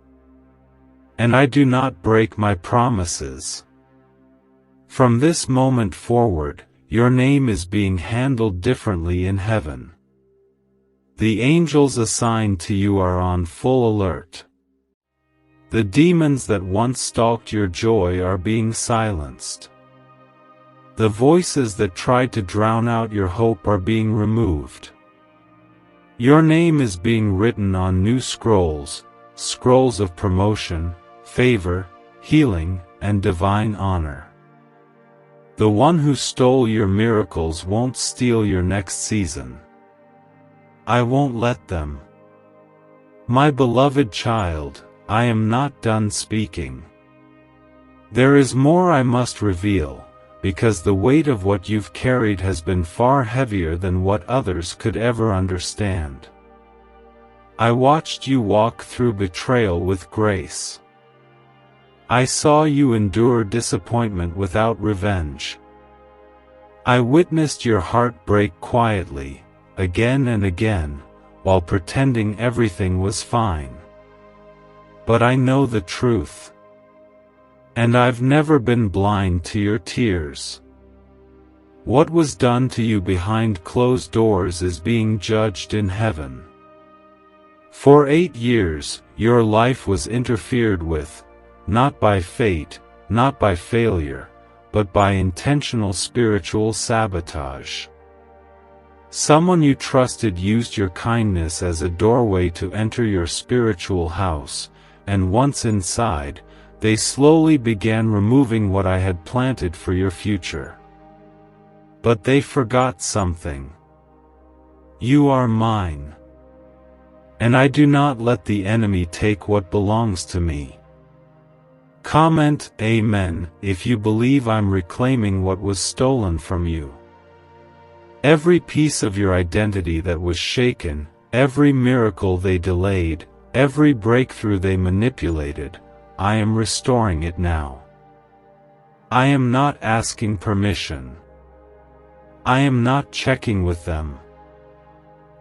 And I do not break my promises. From this moment forward, your name is being handled differently in heaven. The angels assigned to you are on full alert. The demons that once stalked your joy are being silenced. The voices that tried to drown out your hope are being removed. Your name is being written on new scrolls, scrolls of promotion, favor, healing, and divine honor. The one who stole your miracles won't steal your next season. I won't let them. My beloved child, I am not done speaking. There is more I must reveal, because the weight of what you've carried has been far heavier than what others could ever understand. I watched you walk through betrayal with grace. I saw you endure disappointment without revenge. I witnessed your heart break quietly, again and again, while pretending everything was fine. But I know the truth. And I've never been blind to your tears. What was done to you behind closed doors is being judged in heaven. For 8 years, your life was interfered with, not by fate, not by failure, but by intentional spiritual sabotage. Someone you trusted used your kindness as a doorway to enter your spiritual house, and once inside, they slowly began removing what I had planted for your future. But they forgot something. You are mine. And I do not let the enemy take what belongs to me. Comment Amen if you believe I'm reclaiming what was stolen from you. Every piece of your identity that was shaken, every miracle they delayed, every breakthrough they manipulated, I am restoring it now. I am not asking permission. I am not checking with them.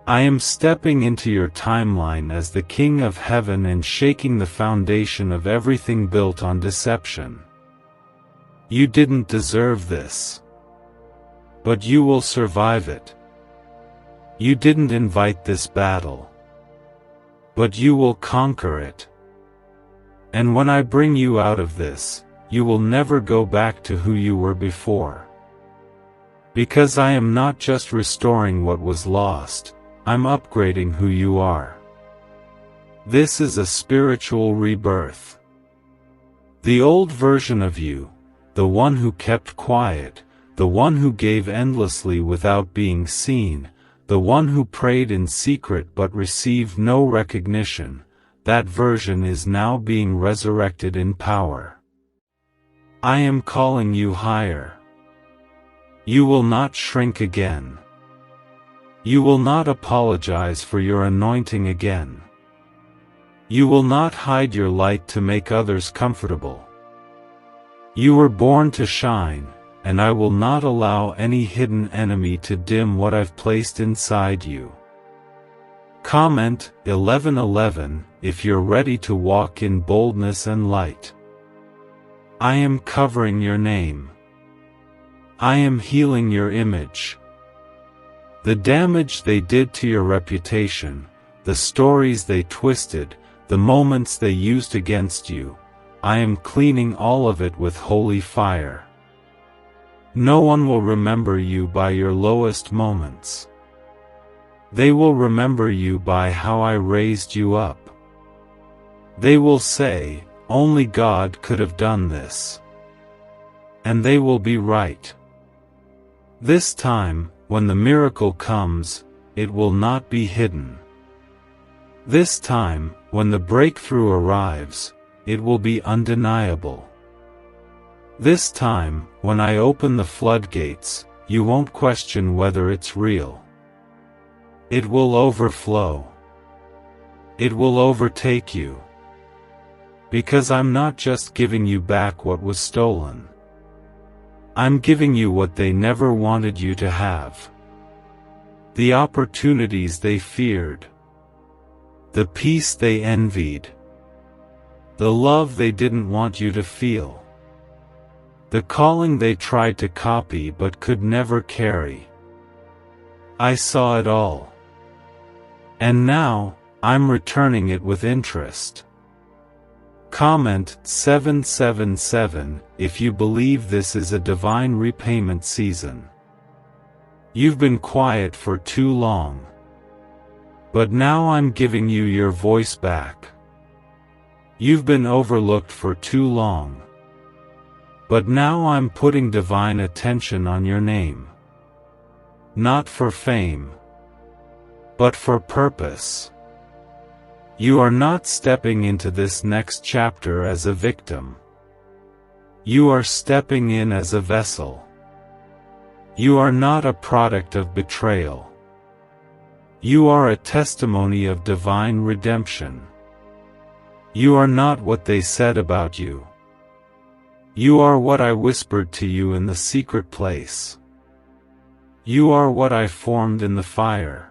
I am stepping into your timeline as the King of Heaven and shaking the foundation of everything built on deception. You didn't deserve this. But you will survive it. You didn't invite this battle. But you will conquer it. And when I bring you out of this, you will never go back to who you were before. Because I am not just restoring what was lost, I'm upgrading who you are. This is a spiritual rebirth. The old version of you, the one who kept quiet, the one who gave endlessly without being seen, the one who prayed in secret but received no recognition, that version is now being resurrected in power. I am calling you higher. You will not shrink again. You will not apologize for your anointing again. You will not hide your light to make others comfortable. You were born to shine, and I will not allow any hidden enemy to dim what I've placed inside you. Comment 11:11 if you're ready to walk in boldness and light. I am covering your name. I am healing your image. The damage they did to your reputation, the stories they twisted, the moments they used against you, I am cleaning all of it with holy fire. No one will remember you by your lowest moments. They will remember you by how I raised you up. They will say, only God could have done this. And they will be right. This time, when the miracle comes, it will not be hidden. This time, when the breakthrough arrives, it will be undeniable. This time, when I open the floodgates, you won't question whether it's real. It will overflow. It will overtake you. Because I'm not just giving you back what was stolen. I'm giving you what they never wanted you to have. The opportunities they feared. The peace they envied. The love they didn't want you to feel. The calling they tried to copy but could never carry. I saw it all. And now, I'm returning it with interest. Comment 777 if you believe this is a divine repayment season. You've been quiet for too long. But now I'm giving you your voice back. You've been overlooked for too long. But now I'm putting divine attention on your name. Not for fame, but for purpose. You are not stepping into this next chapter as a victim. You are stepping in as a vessel. You are not a product of betrayal. You are a testimony of divine redemption. You are not what they said about you. You are what I whispered to you in the secret place. You are what I formed in the fire.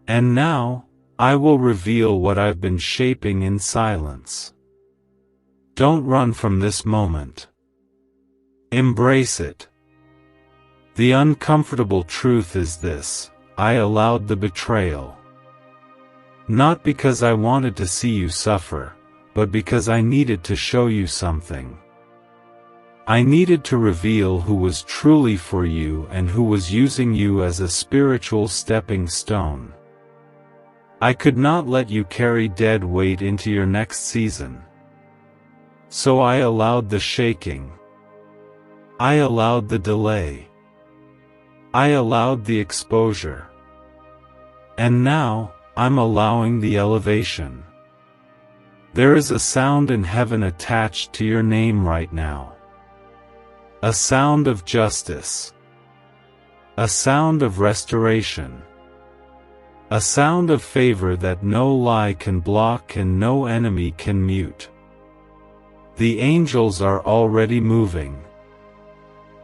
And now, I will reveal what I've been shaping in silence. Don't run from this moment. Embrace it. The uncomfortable truth is this: I allowed the betrayal. Not because I wanted to see you suffer, but because I needed to show you something. I needed to reveal who was truly for you and who was using you as a spiritual stepping stone. I could not let you carry dead weight into your next season. So I allowed the shaking. I allowed the delay. I allowed the exposure. And now, I'm allowing the elevation. There is a sound in heaven attached to your name right now. A sound of justice. A sound of restoration. A sound of favor that no lie can block and no enemy can mute. The angels are already moving.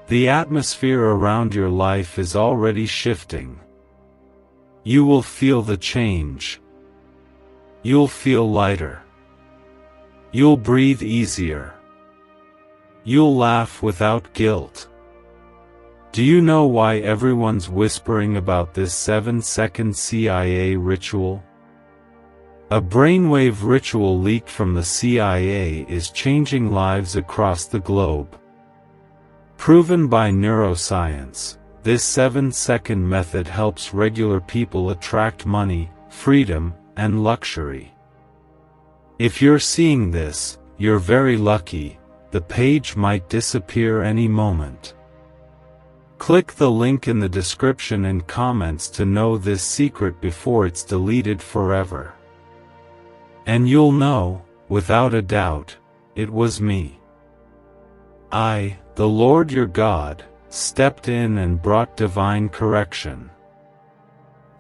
The atmosphere around your life is already shifting. You will feel the change. You'll feel lighter. You'll breathe easier. You'll laugh without guilt. Do you know why everyone's whispering about this 7-second CIA ritual? A brainwave ritual leaked from the CIA is changing lives across the globe. Proven by neuroscience, this 7-second method helps regular people attract money, freedom, and luxury. If you're seeing this, you're very lucky. The page might disappear any moment. Click the link in the description and comments to know this secret before it's deleted forever. And you'll know, without a doubt, it was me. I, the Lord your God, stepped in and brought divine correction.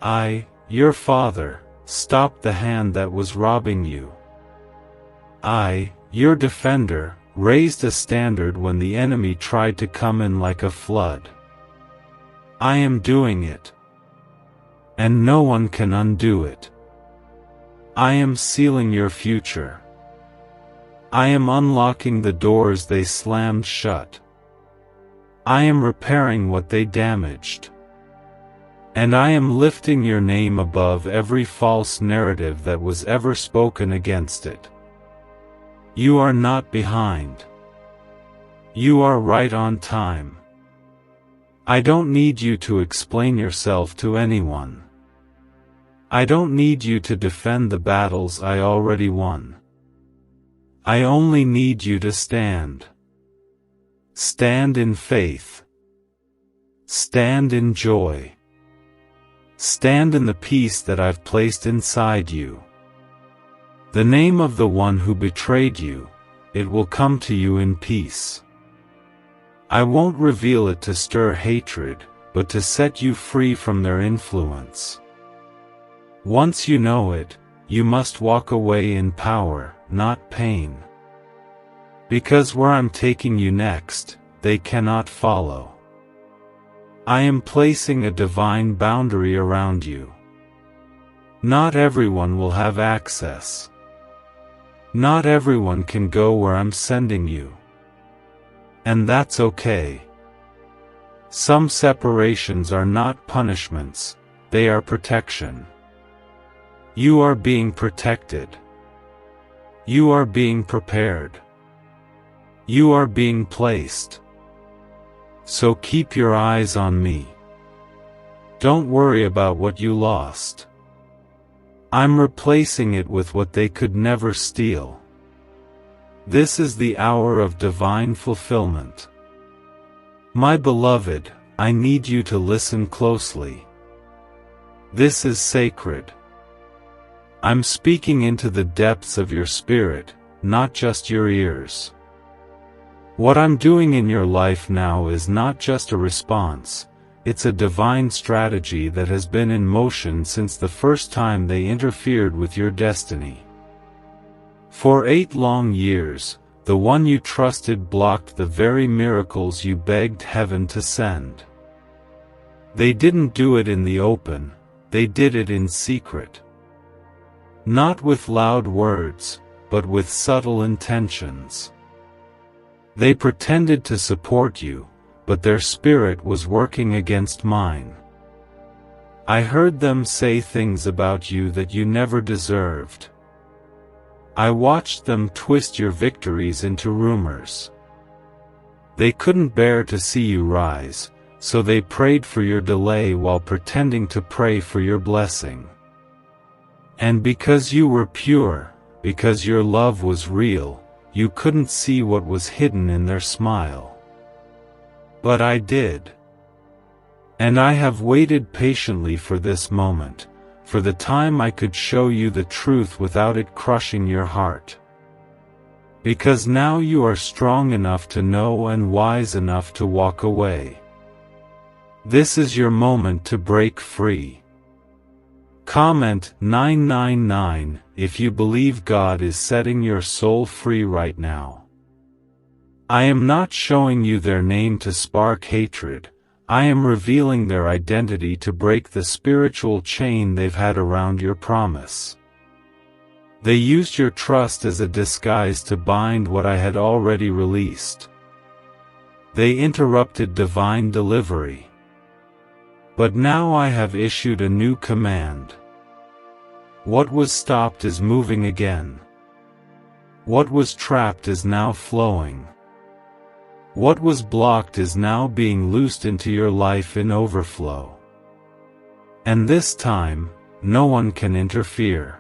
I, your Father, stopped the hand that was robbing you. I, your defender, raised a standard when the enemy tried to come in like a flood. I am doing it. and no one can undo it. I am sealing your future. I am unlocking the doors they slammed shut. I am repairing what they damaged. And I am lifting your name above every false narrative that was ever spoken against it. You are not behind. You are right on time. I don't need you to explain yourself to anyone. I don't need you to defend the battles I already won. I only need you to stand. Stand in faith. Stand in joy. Stand in the peace that I've placed inside you. The name of the one who betrayed you, it will come to you in peace. I won't reveal it to stir hatred, but to set you free from their influence. Once you know it, you must walk away in power, not pain. Because where I'm taking you next, they cannot follow. I am placing a divine boundary around you. Not everyone will have access. Not everyone can go where I'm sending you. And that's okay. Some separations are not punishments, they are protection. You are being protected. You are being prepared. You are being placed. So keep your eyes on me. Don't worry about what you lost. I'm replacing it with what they could never steal. This is the hour of divine fulfillment. My beloved, I need you to listen closely. This is sacred. I'm speaking into the depths of your spirit, not just your ears. What I'm doing in your life now is not just a response, it's a divine strategy that has been in motion since the first time they interfered with your destiny. For 8 long years, the one you trusted blocked the very miracles you begged heaven to send. They didn't do it in the open, they did it in secret. Not with loud words, but with subtle intentions. They pretended to support you, but their spirit was working against mine. I heard them say things about you that you never deserved. I watched them twist your victories into rumors. They couldn't bear to see you rise, so they prayed for your delay while pretending to pray for your blessing. And because you were pure, because your love was real, you couldn't see what was hidden in their smile. But I did. And I have waited patiently for this moment, for the time I could show you the truth without it crushing your heart. Because now you are strong enough to know and wise enough to walk away. This is your moment to break free. Comment 999 if you believe God is setting your soul free right now. I am not showing you their name to spark hatred, I am revealing their identity to break the spiritual chain they've had around your promise. They used your trust as a disguise to bind what I had already released. They interrupted divine delivery. But now I have issued a new command. What was stopped is moving again. What was trapped is now flowing. What was blocked is now being loosed into your life in overflow. And this time, no one can interfere.